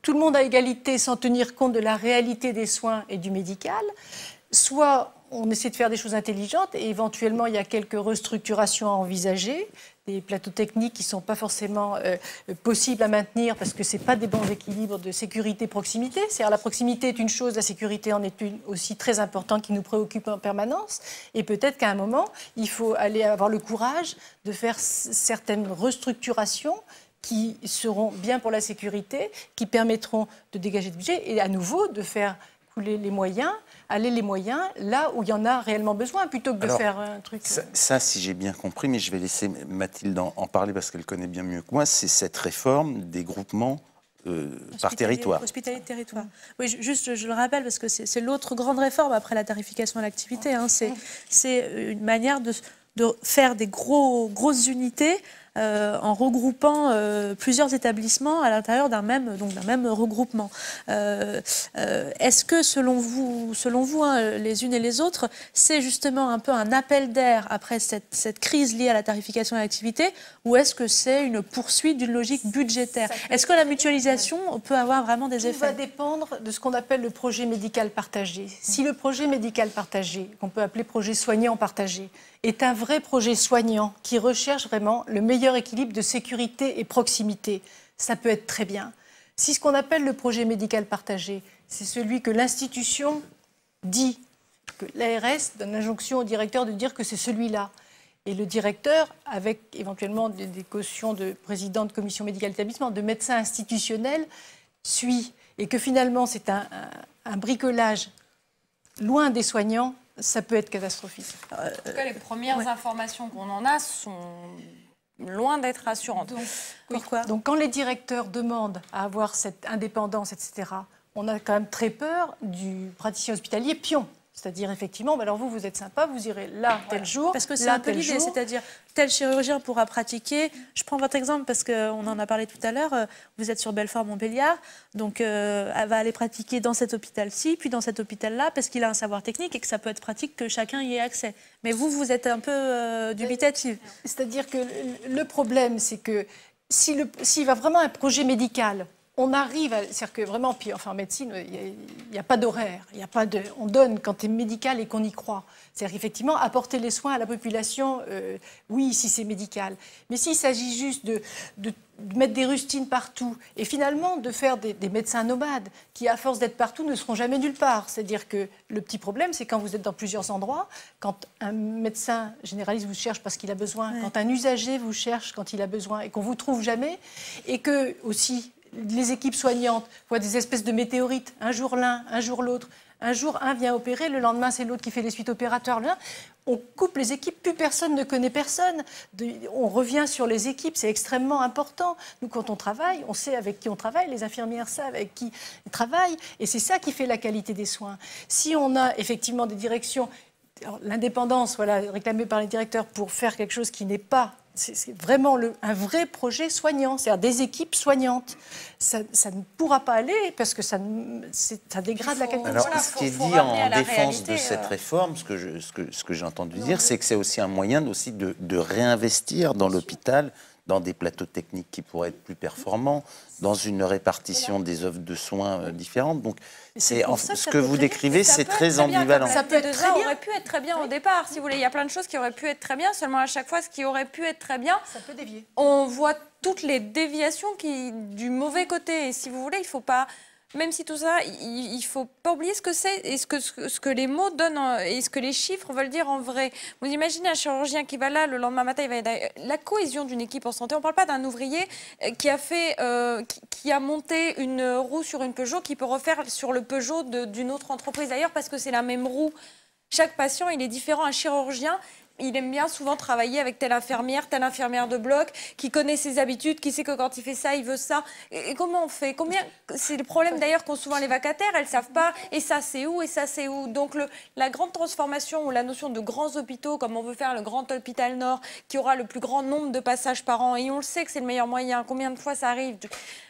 [SPEAKER 6] tout le monde à égalité sans tenir compte de la réalité des soins et du médical. Soit on essaie de faire des choses intelligentes et éventuellement il y a quelques restructurations à envisager, des plateaux techniques qui ne sont pas forcément possibles à maintenir parce que ce n'est pas des bons équilibres de sécurité-proximité. C'est-à-dire la proximité est une chose, la sécurité en est une aussi très importante qui nous préoccupe en permanence. Et peut-être qu'à un moment, il faut aller avoir le courage de faire certaines restructurations qui seront bien pour la sécurité, qui permettront de dégager du budget et à nouveau de faire couler les moyens, aller les moyens là où il y en a réellement besoin, plutôt que de faire un truc...
[SPEAKER 2] Ça, si j'ai bien compris, mais je vais laisser Mathilde en parler parce qu'elle connaît bien mieux que moi, c'est cette réforme des groupements par territoire.
[SPEAKER 3] Hospitalier de territoire. Oui, juste, je le rappelle, parce que c'est l'autre grande réforme après la tarification à l'activité. C'est une manière de faire des grosses unités en regroupant plusieurs établissements à l'intérieur d'un même regroupement. Est-ce que, selon vous les unes et les autres, c'est justement un peu un appel d'air après cette crise liée à la tarification à l'activité, ou est-ce que c'est une poursuite d'une logique budgétaire? Est-ce que la mutualisation peut avoir vraiment des effets?
[SPEAKER 6] Ça va dépendre de ce qu'on appelle le projet médical partagé. Si le projet médical partagé, qu'on peut appeler projet soignant partagé, est un vrai projet soignant qui recherche vraiment le meilleur équilibre de sécurité et proximité, ça peut être très bien. Si ce qu'on appelle le projet médical partagé, c'est celui que l'institution dit, que l'ARS donne l'injonction au directeur de dire que c'est celui-là, et le directeur, avec éventuellement des cautions de président de commission médicale d'établissement, de médecins institutionnels, suit, et que finalement c'est un bricolage loin des soignants, ça peut être catastrophique.
[SPEAKER 5] En tout cas, les premières informations qu'on en a sont loin d'être rassurantes.
[SPEAKER 6] Pourquoi ? Donc, quand les directeurs demandent à avoir cette indépendance, etc., on a quand même très peur du praticien hospitalier pion. C'est-à-dire, effectivement, alors vous êtes sympa, vous irez là, tel jour,
[SPEAKER 3] parce que c'est
[SPEAKER 6] là,
[SPEAKER 3] un peu
[SPEAKER 6] tel
[SPEAKER 3] l'idée,
[SPEAKER 6] jour.
[SPEAKER 3] c'est-à-dire tel chirurgien pourra pratiquer. Je prends votre exemple parce qu'on en a parlé tout à l'heure. Vous êtes sur Belfort-Montbéliard, donc elle va aller pratiquer dans cet hôpital-ci, puis dans cet hôpital-là, parce qu'il a un savoir technique et que ça peut être pratique que chacun y ait accès. Mais vous êtes un peu dubitative.
[SPEAKER 6] C'est-à-dire que le problème, c'est que s'il va vraiment un projet médical, on arrive à... C'est-à-dire que vraiment, puis enfin en médecine, il n'y a pas d'horaire. On donne quand c'est médical et qu'on y croit. C'est-à-dire effectivement, apporter les soins à la population, oui, si c'est médical. Mais s'il s'agit juste de mettre des rustines partout et finalement de faire des médecins nomades qui, à force d'être partout, ne seront jamais nulle part. C'est-à-dire que le petit problème, c'est quand vous êtes dans plusieurs endroits, quand un médecin généraliste vous cherche parce qu'il a besoin, quand un usager vous cherche quand il a besoin et qu'on ne vous trouve jamais, et que aussi... les équipes soignantes voient des espèces de météorites, un jour l'un, un jour l'autre. Un jour, un vient opérer, le lendemain, c'est l'autre qui fait les suites opératoires. On coupe les équipes, plus personne ne connaît personne. On revient sur les équipes, c'est extrêmement important. Nous, quand on travaille, on sait avec qui on travaille, les infirmières savent avec qui ils travaillent, et c'est ça qui fait la qualité des soins. Si on a effectivement des directions, l'indépendance, voilà, réclamée par les directeurs pour faire quelque chose qui n'est pas... C'est vraiment un vrai projet soignant, c'est-à-dire des équipes soignantes. Ça ne pourra pas aller parce que ça dégrade la qualité.
[SPEAKER 2] Alors, ce qui est dit en défense de cette réforme, ce que j'ai entendu dire, c'est que c'est aussi un moyen aussi de réinvestir dans l'hôpital, dans des plateaux techniques qui pourraient être plus performants, dans une répartition des offres de soins différentes. Donc, ce que vous décrivez, c'est très ambivalent.
[SPEAKER 5] Ça peut être très bien. Aurait pu être très bien au départ, si vous voulez. Il y a plein de choses qui auraient pu être très bien. Seulement, à chaque fois, ce qui aurait pu être très bien,
[SPEAKER 6] ça peut dévier.
[SPEAKER 5] On voit toutes les déviations du mauvais côté. Et si vous voulez, il ne faut pas... Même si tout ça, il ne faut pas oublier ce que c'est et ce que les mots donnent et ce que les chiffres veulent dire en vrai. Vous imaginez un chirurgien qui va là, le lendemain matin, il va la cohésion d'une équipe en santé. On ne parle pas d'un ouvrier qui a monté une roue sur une Peugeot, qui peut refaire sur le Peugeot d'une autre entreprise d'ailleurs parce que c'est la même roue. Chaque patient, il est différent. Un chirurgien, il aime bien souvent travailler avec telle infirmière de bloc, qui connaît ses habitudes, qui sait que quand il fait ça, il veut ça. Et comment on fait? C'est le problème d'ailleurs qu'ont souvent les vacataires, elles ne savent pas, et ça c'est où, et ça c'est où. Donc la grande transformation ou la notion de grands hôpitaux, comme on veut faire le grand hôpital Nord, qui aura le plus grand nombre de passages par an, et on le sait que c'est le meilleur moyen. Combien de fois ça arrive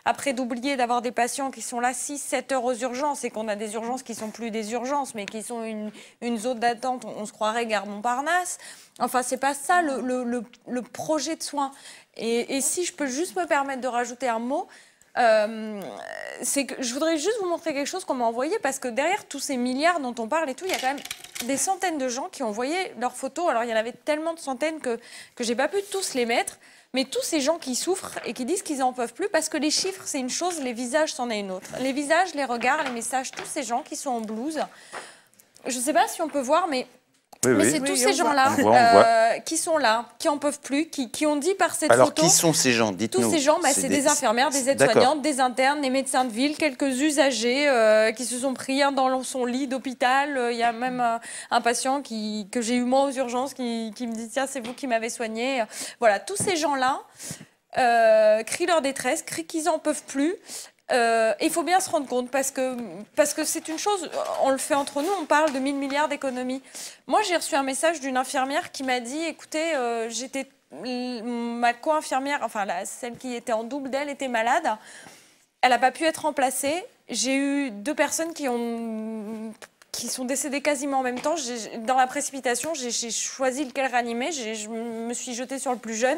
[SPEAKER 5] après d'oublier d'avoir des patients qui sont là 6-7 heures aux urgences, et qu'on a des urgences qui ne sont plus des urgences, mais qui sont une zone d'attente, on se croirait gare Montparnasse. Enfin, c'est pas ça le projet de soins. Et si je peux juste me permettre de rajouter un mot, c'est que je voudrais juste vous montrer quelque chose qu'on m'a envoyé, parce que derrière tous ces milliards dont on parle et tout, il y a quand même des centaines de gens qui ont envoyé leurs photos. Alors, il y en avait tellement de centaines que j'ai pas pu tous les mettre. Mais tous ces gens qui souffrent et qui disent qu'ils n'en peuvent plus, parce que les chiffres, c'est une chose, les visages, c'en est une autre. Les visages, les regards, les messages, tous ces gens qui sont en blouse. Je ne sais pas si on peut voir, mais c'est tous ces gens-là qui sont là, qui n'en peuvent plus, qui ont dit par cette photo...
[SPEAKER 2] Alors, qui sont ces gens? Dites-nous.
[SPEAKER 5] Tous ces gens, c'est des infirmières, des aides-soignantes, des internes, des médecins de ville, quelques usagers qui se sont pris dans son lit d'hôpital. Il y a même un patient que j'ai eu moi aux urgences qui me dit « Tiens, c'est vous qui m'avez soigné ». Voilà, tous ces gens-là crient leur détresse, crient qu'ils n'en peuvent plus. Il faut bien se rendre compte, parce que c'est une chose, on le fait entre nous, on parle de 1000 milliards d'économies. Moi, j'ai reçu un message d'une infirmière qui m'a dit, écoutez, ma co-infirmière, enfin celle qui était en double d'elle, était malade. Elle n'a pas pu être remplacée. J'ai eu 2 personnes qui sont décédées quasiment en même temps. Dans la précipitation, j'ai choisi lequel réanimer. Je me suis jetée sur le plus jeune.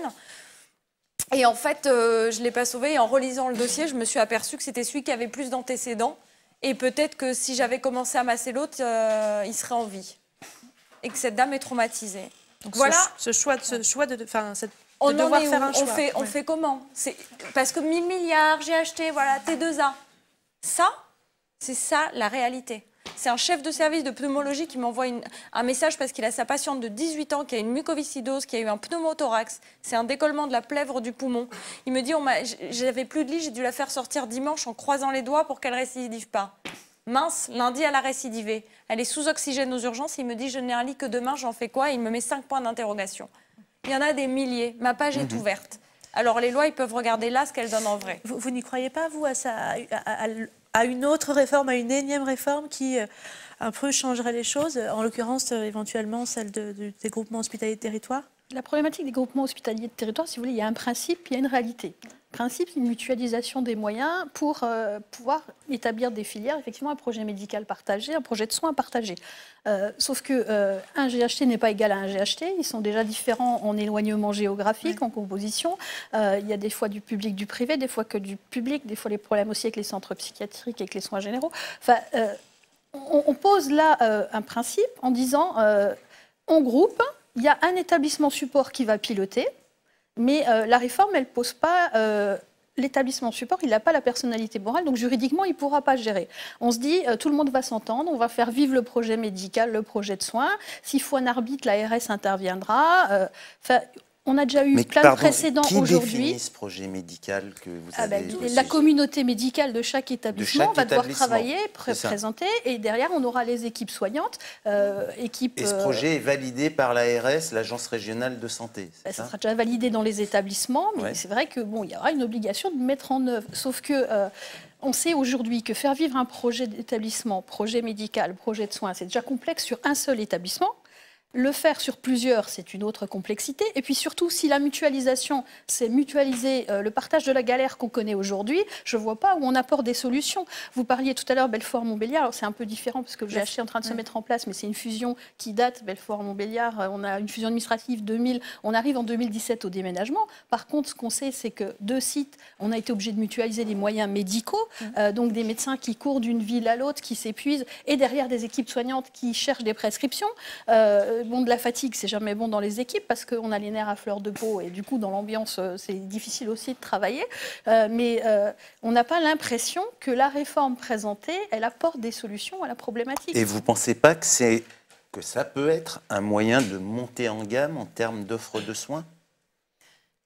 [SPEAKER 5] Et en fait, je ne l'ai pas sauvé. Et en relisant le dossier, je me suis aperçue que c'était celui qui avait plus d'antécédents. Et peut-être que si j'avais commencé à masser l'autre, il serait en vie. Et que cette dame est traumatisée. Donc voilà.
[SPEAKER 3] Ce choix de devoir faire un choix.
[SPEAKER 5] On fait comment? Parce que 1000 milliards, j'ai acheté, voilà, T2A. Ça, c'est ça la réalité. C'est un chef de service de pneumologie qui m'envoie un message parce qu'il a sa patiente de 18 ans qui a une mucoviscidose, qui a eu un pneumothorax. C'est un décollement de la plèvre du poumon. Il me dit, j'avais plus de lit, j'ai dû la faire sortir dimanche en croisant les doigts pour qu'elle ne récidive pas. Mince, lundi, elle a récidivé. Elle est sous oxygène aux urgences. Il me dit, je n'ai un lit que demain, j'en fais quoi? Il me met 5 points d'interrogation. Il y en a des milliers. Ma page est ouverte. Alors les lois, ils peuvent regarder là ce qu'elles donnent en vrai.
[SPEAKER 3] Vous n'y croyez pas, vous, à à une autre réforme, à une énième réforme qui un peu changerait les choses, en l'occurrence éventuellement celle des groupements hospitaliers de territoire?
[SPEAKER 4] La problématique des groupements hospitaliers de territoire, si vous voulez, il y a un principe, il y a une réalité. Le principe, c'est une mutualisation des moyens pour pouvoir établir des filières, effectivement un projet médical partagé, un projet de soins partagé. Sauf que un GHT n'est pas égal à un GHT, ils sont déjà différents en éloignement géographique, en composition. Il y a des fois du public, du privé, des fois que du public, des fois les problèmes aussi avec les centres psychiatriques, avec les soins généraux. Enfin, on pose là un principe en disant on groupe, il y a un établissement support qui va piloter, mais la réforme, elle ne pose pas l'établissement support, il n'a pas la personnalité morale, donc juridiquement, il ne pourra pas gérer. On se dit, tout le monde va s'entendre, on va faire vivre le projet médical, le projet de soins. S'il faut un arbitre, l'ARS interviendra. On a déjà eu plein de précédents aujourd'hui.
[SPEAKER 2] Qui définit ce projet médical que vous avez
[SPEAKER 4] la communauté médicale de chaque établissement va devoir travailler, présenter, et derrière, on aura les équipes soignantes.
[SPEAKER 2] Et ce projet est validé par l'ARS, l'Agence régionale de santé.
[SPEAKER 4] Ça sera déjà validé dans les établissements, mais c'est vrai que il y aura une obligation de mettre en œuvre. Sauf que on sait aujourd'hui que faire vivre un projet d'établissement, projet médical, projet de soins, c'est déjà complexe sur un seul établissement. Le faire sur plusieurs, c'est une autre complexité. Et puis surtout, si la mutualisation, c'est mutualiser le partage de la galère qu'on connaît aujourd'hui, je ne vois pas où on apporte des solutions. Vous parliez tout à l'heure Belfort-Montbéliard. Alors c'est un peu différent parce que le GHT est en train de se mettre en place, mais c'est une fusion qui date, Belfort-Montbéliard. On a une fusion administrative 2000. On arrive en 2017 au déménagement. Par contre, ce qu'on sait, c'est que 2 sites, on a été obligé de mutualiser les moyens médicaux, donc des médecins qui courent d'une ville à l'autre, qui s'épuisent, et derrière des équipes soignantes qui cherchent des prescriptions. De la fatigue, c'est jamais bon dans les équipes parce qu'on a les nerfs à fleur de peau et du coup, dans l'ambiance, c'est difficile aussi de travailler. Mais on n'a pas l'impression que la réforme présentée, elle apporte des solutions à la problématique.
[SPEAKER 2] Et vous ne pensez pas que ça peut être un moyen de monter en gamme en termes d'offres de soins ?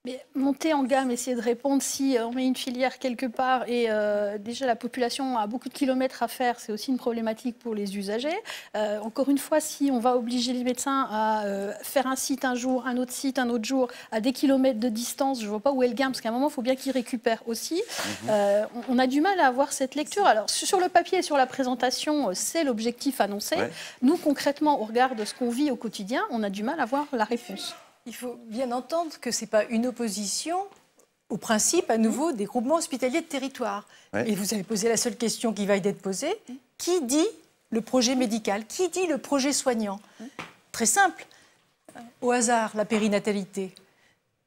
[SPEAKER 4] Mais monter en gamme, essayer de répondre si on met une filière quelque part et déjà la population a beaucoup de kilomètres à faire, c'est aussi une problématique pour les usagers. Encore une fois, si on va obliger les médecins à faire un site un jour, un autre site un autre jour, à des kilomètres de distance, je ne vois pas où est le gain, parce qu'à un moment, il faut bien qu'ils récupèrent aussi. On a du mal à avoir cette lecture. Alors, sur le papier et sur la présentation, c'est l'objectif annoncé. Ouais. Nous, concrètement, au regard de ce qu'on vit au quotidien, on a du mal à voir la réponse.
[SPEAKER 6] Il faut bien entendre que ce n'est pas une opposition au principe, à nouveau, des groupements hospitaliers de territoire. Ouais. Et vous avez posé la seule question qui va être posée. Qui dit le projet médical? Qui dit le projet soignant? Très simple. Au hasard, la périnatalité.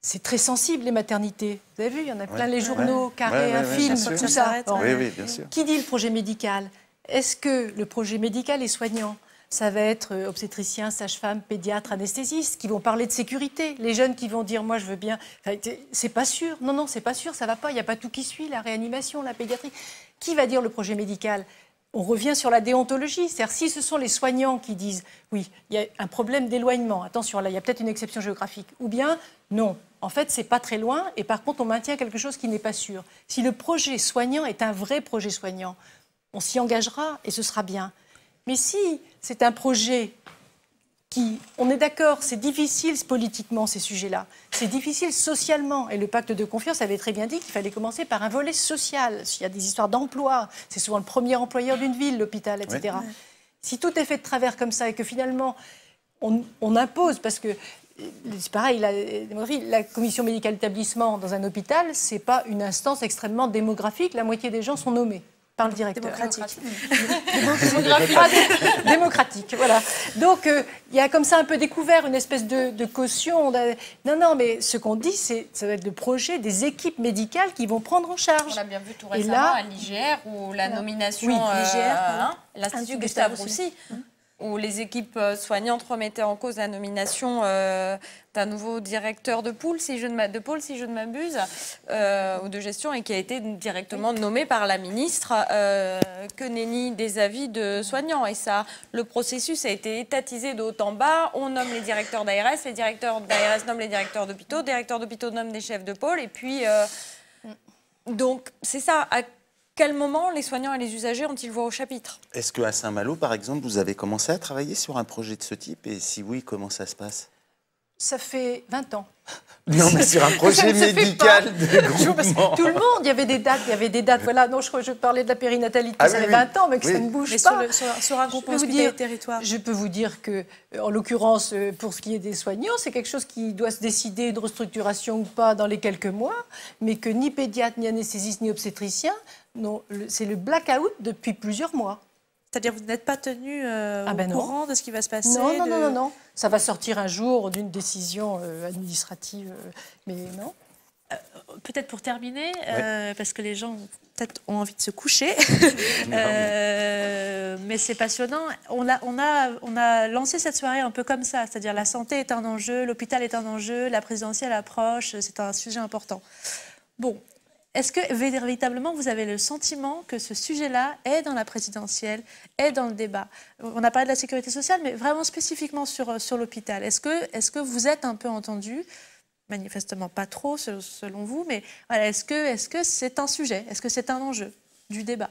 [SPEAKER 6] C'est très sensible, les maternités. Vous avez vu, il y en a plein les journaux, carrés, un film, tout ça.
[SPEAKER 2] Oui, bien sûr.
[SPEAKER 6] Qui dit le projet médical? Est-ce que le projet médical est soignant? Ça va être obstétriciens, sages-femmes, pédiatres, anesthésistes qui vont parler de sécurité. Les jeunes qui vont dire « moi je veux bien ». C'est pas sûr. Non, c'est pas sûr, ça va pas. Il n'y a pas tout qui suit, la réanimation, la pédiatrie. Qui va dire le projet médical? On revient sur la déontologie. C'est-à-dire si ce sont les soignants qui disent « oui, il y a un problème d'éloignement, attention, là il y a peut-être une exception géographique ». Ou bien « non, en fait c'est pas très loin et par contre on maintient quelque chose qui n'est pas sûr ». Si le projet soignant est un vrai projet soignant, on s'y engagera et ce sera bien. Mais si c'est un projet qui, on est d'accord, c'est difficile politiquement ces sujets-là, c'est difficile socialement. Et le pacte de confiance avait très bien dit qu'il fallait commencer par un volet social. Il y a des histoires d'emploi, c'est souvent le premier employeur d'une ville, l'hôpital, etc. Ouais. Si tout est fait de travers comme ça et que finalement on impose, parce que c'est pareil, la commission médicale d'établissement dans un hôpital, c'est pas une instance extrêmement démographique, la moitié des gens sont nommés par le directeur. Démocratique, voilà. Donc, il y a comme ça un peu découvert une espèce de caution. Non, mais ce qu'on dit, ça va être le projet des équipes médicales qui vont prendre en charge.
[SPEAKER 5] On l'a bien vu tout récemment à l'IGR, où la nomination, l'Institut Gustave Roussy, où les équipes soignantes remettaient en cause la nomination d'un nouveau directeur de pôle, si je ne m'abuse, ou de gestion, et qui a été directement nommé par la ministre, que nenni des avis de soignants. Et ça, le processus a été étatisé de haut en bas. On nomme les directeurs d'ARS, les directeurs d'ARS nomment les directeurs d'hôpitaux nomment des chefs de pôle, et puis... donc, c'est ça. À quel moment les soignants et les usagers ont-ils voix au chapitre?
[SPEAKER 2] Est-ce qu'à Saint-Malo, par exemple, vous avez commencé à travailler sur un projet de ce type? Et si oui, comment ça se passe?
[SPEAKER 6] Ça fait 20 ans.
[SPEAKER 2] Non, mais sur un projet médical de groupement.
[SPEAKER 6] Tout le monde, il y avait des dates. Voilà, non, je parlais de la périnatalité, ça fait 20 ans, mais que ça ne bouge pas.
[SPEAKER 3] Sur un groupement hospitalier territoire.
[SPEAKER 6] Je peux vous dire que, en l'occurrence, pour ce qui est des soignants, c'est quelque chose qui doit se décider de restructuration ou pas dans les quelques mois, mais que ni pédiatre, ni anesthésiste, ni obstétricien, c'est le blackout depuis plusieurs mois.
[SPEAKER 3] C'est-à-dire que vous n'êtes pas tenu au courant de ce qui va se passer?
[SPEAKER 6] Non. Ça va sortir un jour d'une décision administrative, mais non.
[SPEAKER 3] Peut-être pour terminer, parce que les gens peut-être ont envie de se coucher, mais c'est passionnant. On a lancé cette soirée un peu comme ça, c'est-à-dire la santé est un enjeu, l'hôpital est un enjeu, la présidentielle approche, c'est un sujet important. Bon. Est-ce que véritablement vous avez le sentiment que ce sujet-là est dans la présidentielle, est dans le débat? On a parlé de la sécurité sociale, mais vraiment spécifiquement sur l'hôpital. Est-ce que vous êtes un peu entendu? Manifestement pas trop selon vous, mais voilà, est-ce que c'est un sujet? Est-ce que c'est un enjeu du débat?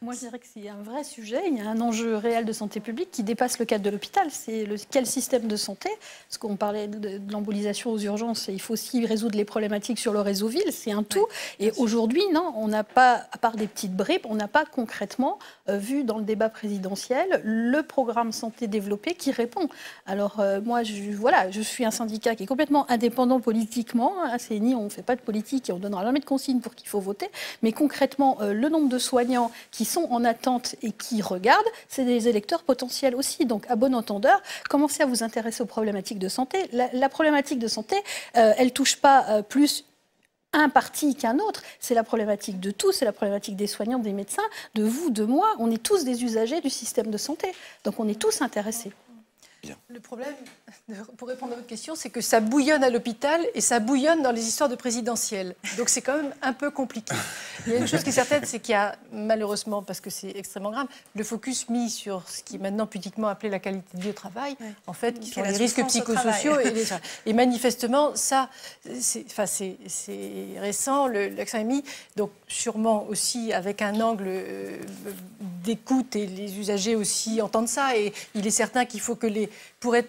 [SPEAKER 4] Moi, je dirais que c'est un vrai sujet. Il y a un enjeu réel de santé publique qui dépasse le cadre de l'hôpital. C'est quel système de santé? Parce qu'on parlait de l'embolisation aux urgences, et il faut aussi résoudre les problématiques sur le réseau ville. C'est un tout. Et aujourd'hui, non, on n'a pas, à part des petites bribes, on n'a pas concrètement vu dans le débat présidentiel le programme santé développé qui répond. Alors moi, je suis un syndicat qui est complètement indépendant politiquement. À CNI, on ne fait pas de politique et on ne donnera jamais de consignes pour qu'il faut voter. Mais concrètement, le nombre de soignants qui sont en attente et qui regardent, c'est des électeurs potentiels aussi. Donc, à bon entendeur, commencez à vous intéresser aux problématiques de santé. La problématique de santé, elle ne touche pas plus un parti qu'un autre. C'est la problématique de tous, c'est la problématique des soignants, des médecins, de vous, de moi. On est tous des usagers du système de santé. Donc, on est tous intéressés.
[SPEAKER 2] Bien.
[SPEAKER 6] Le problème, pour répondre à votre question, c'est que ça bouillonne à l'hôpital et ça bouillonne dans les histoires de présidentielles. Donc c'est quand même un peu compliqué. Il y a une chose qui est certaine, c'est qu'il y a malheureusement, parce que c'est extrêmement grave, le focus mis sur ce qui est maintenant pudiquement appelé la qualité de vie au travail, en fait, qui sont les risques psychosociaux. Et manifestement, ça, c'est récent, l'accent est mis, donc sûrement aussi avec un angle d'écoute, et les usagers aussi entendent ça. Et il est certain qu'il faut que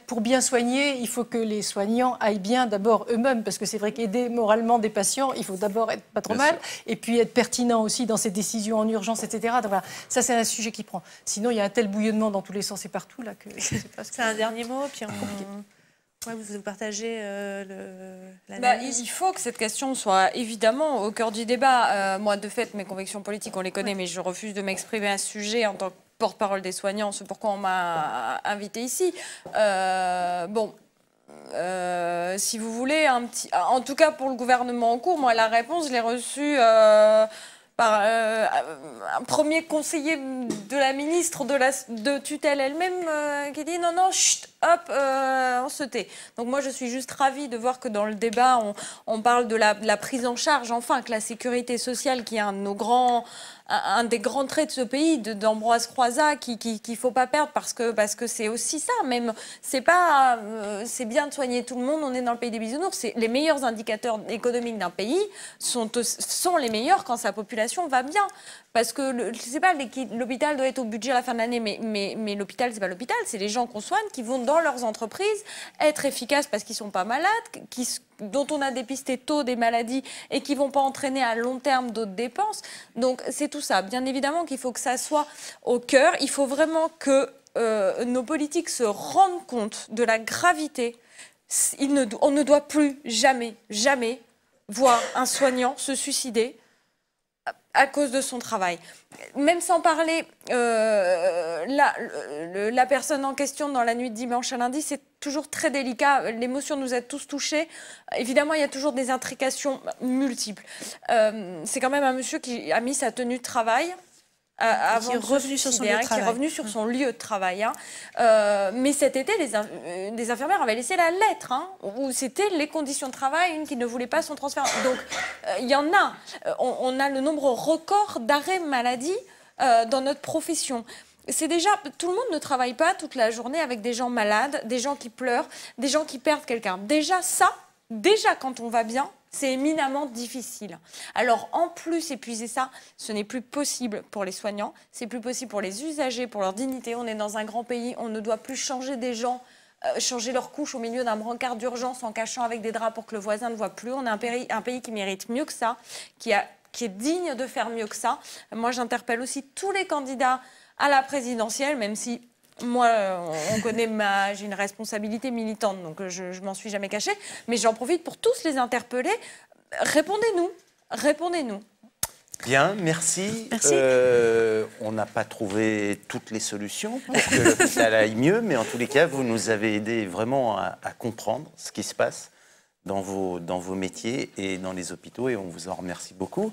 [SPEAKER 6] pour bien soigner, il faut que les soignants aillent bien d'abord eux-mêmes, parce que c'est vrai qu'aider moralement des patients, il faut d'abord être pas trop mal, et puis être pertinent aussi dans ses décisions en urgence, etc. Donc voilà, ça c'est un sujet qui prend. Sinon, il y a un tel bouillonnement dans tous les sens et partout là que je sais pas ce que...
[SPEAKER 3] C'est un dernier mot, puis vous partagez l'analyse.
[SPEAKER 5] Il faut que cette question soit évidemment au cœur du débat. Moi, de fait, mes convictions politiques, on les connaît, mais je refuse de m'exprimer à ce sujet en tant que porte-parole des soignants, c'est pourquoi on m'a invité ici. Si vous voulez, en tout cas pour le gouvernement en cours, moi la réponse, je l'ai reçue par un premier conseiller de la ministre de tutelle elle-même qui dit non, chut, hop, on se tait. Donc moi je suis juste ravie de voir que dans le débat, on parle de la prise en charge, enfin, que la sécurité sociale, qui est un des grands traits de ce pays, d'Ambroise Croizat, qu'il ne faut pas perdre parce que c'est aussi ça. Même, c'est bien de soigner tout le monde, on est dans le pays des bisounours. Les meilleurs indicateurs économiques d'un pays sont les meilleurs quand sa population va bien. Parce que, je ne sais pas, l'hôpital doit être au budget à la fin de l'année, mais l'hôpital, c'est pas l'hôpital, c'est les gens qu'on soigne qui vont dans leurs entreprises être efficaces parce qu'ils ne sont pas malades, dont on a dépisté tôt des maladies et qui ne vont pas entraîner à long terme d'autres dépenses. Donc, c'est tout ça. Bien évidemment qu'il faut que ça soit au cœur. Il faut vraiment que nos politiques se rendent compte de la gravité. On ne doit plus jamais voir un soignant se suicider à cause de son travail. Même sans parler, la personne en question dans la nuit de dimanche à lundi, c'est toujours très délicat. L'émotion nous a tous touchés. Évidemment, il y a toujours des intrications multiples. C'est quand même un monsieur qui a mis sa tenue de travail. Qui est revenu sur son lieu de travail. Qui est revenu sur son lieu de travail. Mais cet été, des infirmières avaient laissé la lettre, où c'était les conditions de travail, une qui ne voulait pas son transfert. Donc, il y en a. On a le nombre record d'arrêts maladie dans notre profession. C'est déjà, tout le monde ne travaille pas toute la journée avec des gens malades, des gens qui pleurent, des gens qui perdent quelqu'un. Déjà quand on va bien, c'est éminemment difficile. Alors, en plus, épuiser ça, ce n'est plus possible pour les soignants, c'est plus possible pour les usagers, pour leur dignité. On est dans un grand pays, on ne doit plus changer des gens changer leur couche au milieu d'un brancard d'urgence en cachant avec des draps pour que le voisin ne voit plus. On est un pays qui mérite mieux que ça, qui est digne de faire mieux que ça. Moi, j'interpelle aussi tous les candidats à la présidentielle, même si moi, on connaît j'ai une responsabilité militante, donc je m'en suis jamais cachée. Mais j'en profite pour tous les interpeller. Répondez-nous, répondez-nous.
[SPEAKER 2] Bien, merci.
[SPEAKER 3] Merci.
[SPEAKER 2] On n'a pas trouvé toutes les solutions pour que l'hôpital aille mieux, mais en tous les cas, vous nous avez aidé vraiment à comprendre ce qui se passe dans vos métiers et dans les hôpitaux, et on vous en remercie beaucoup.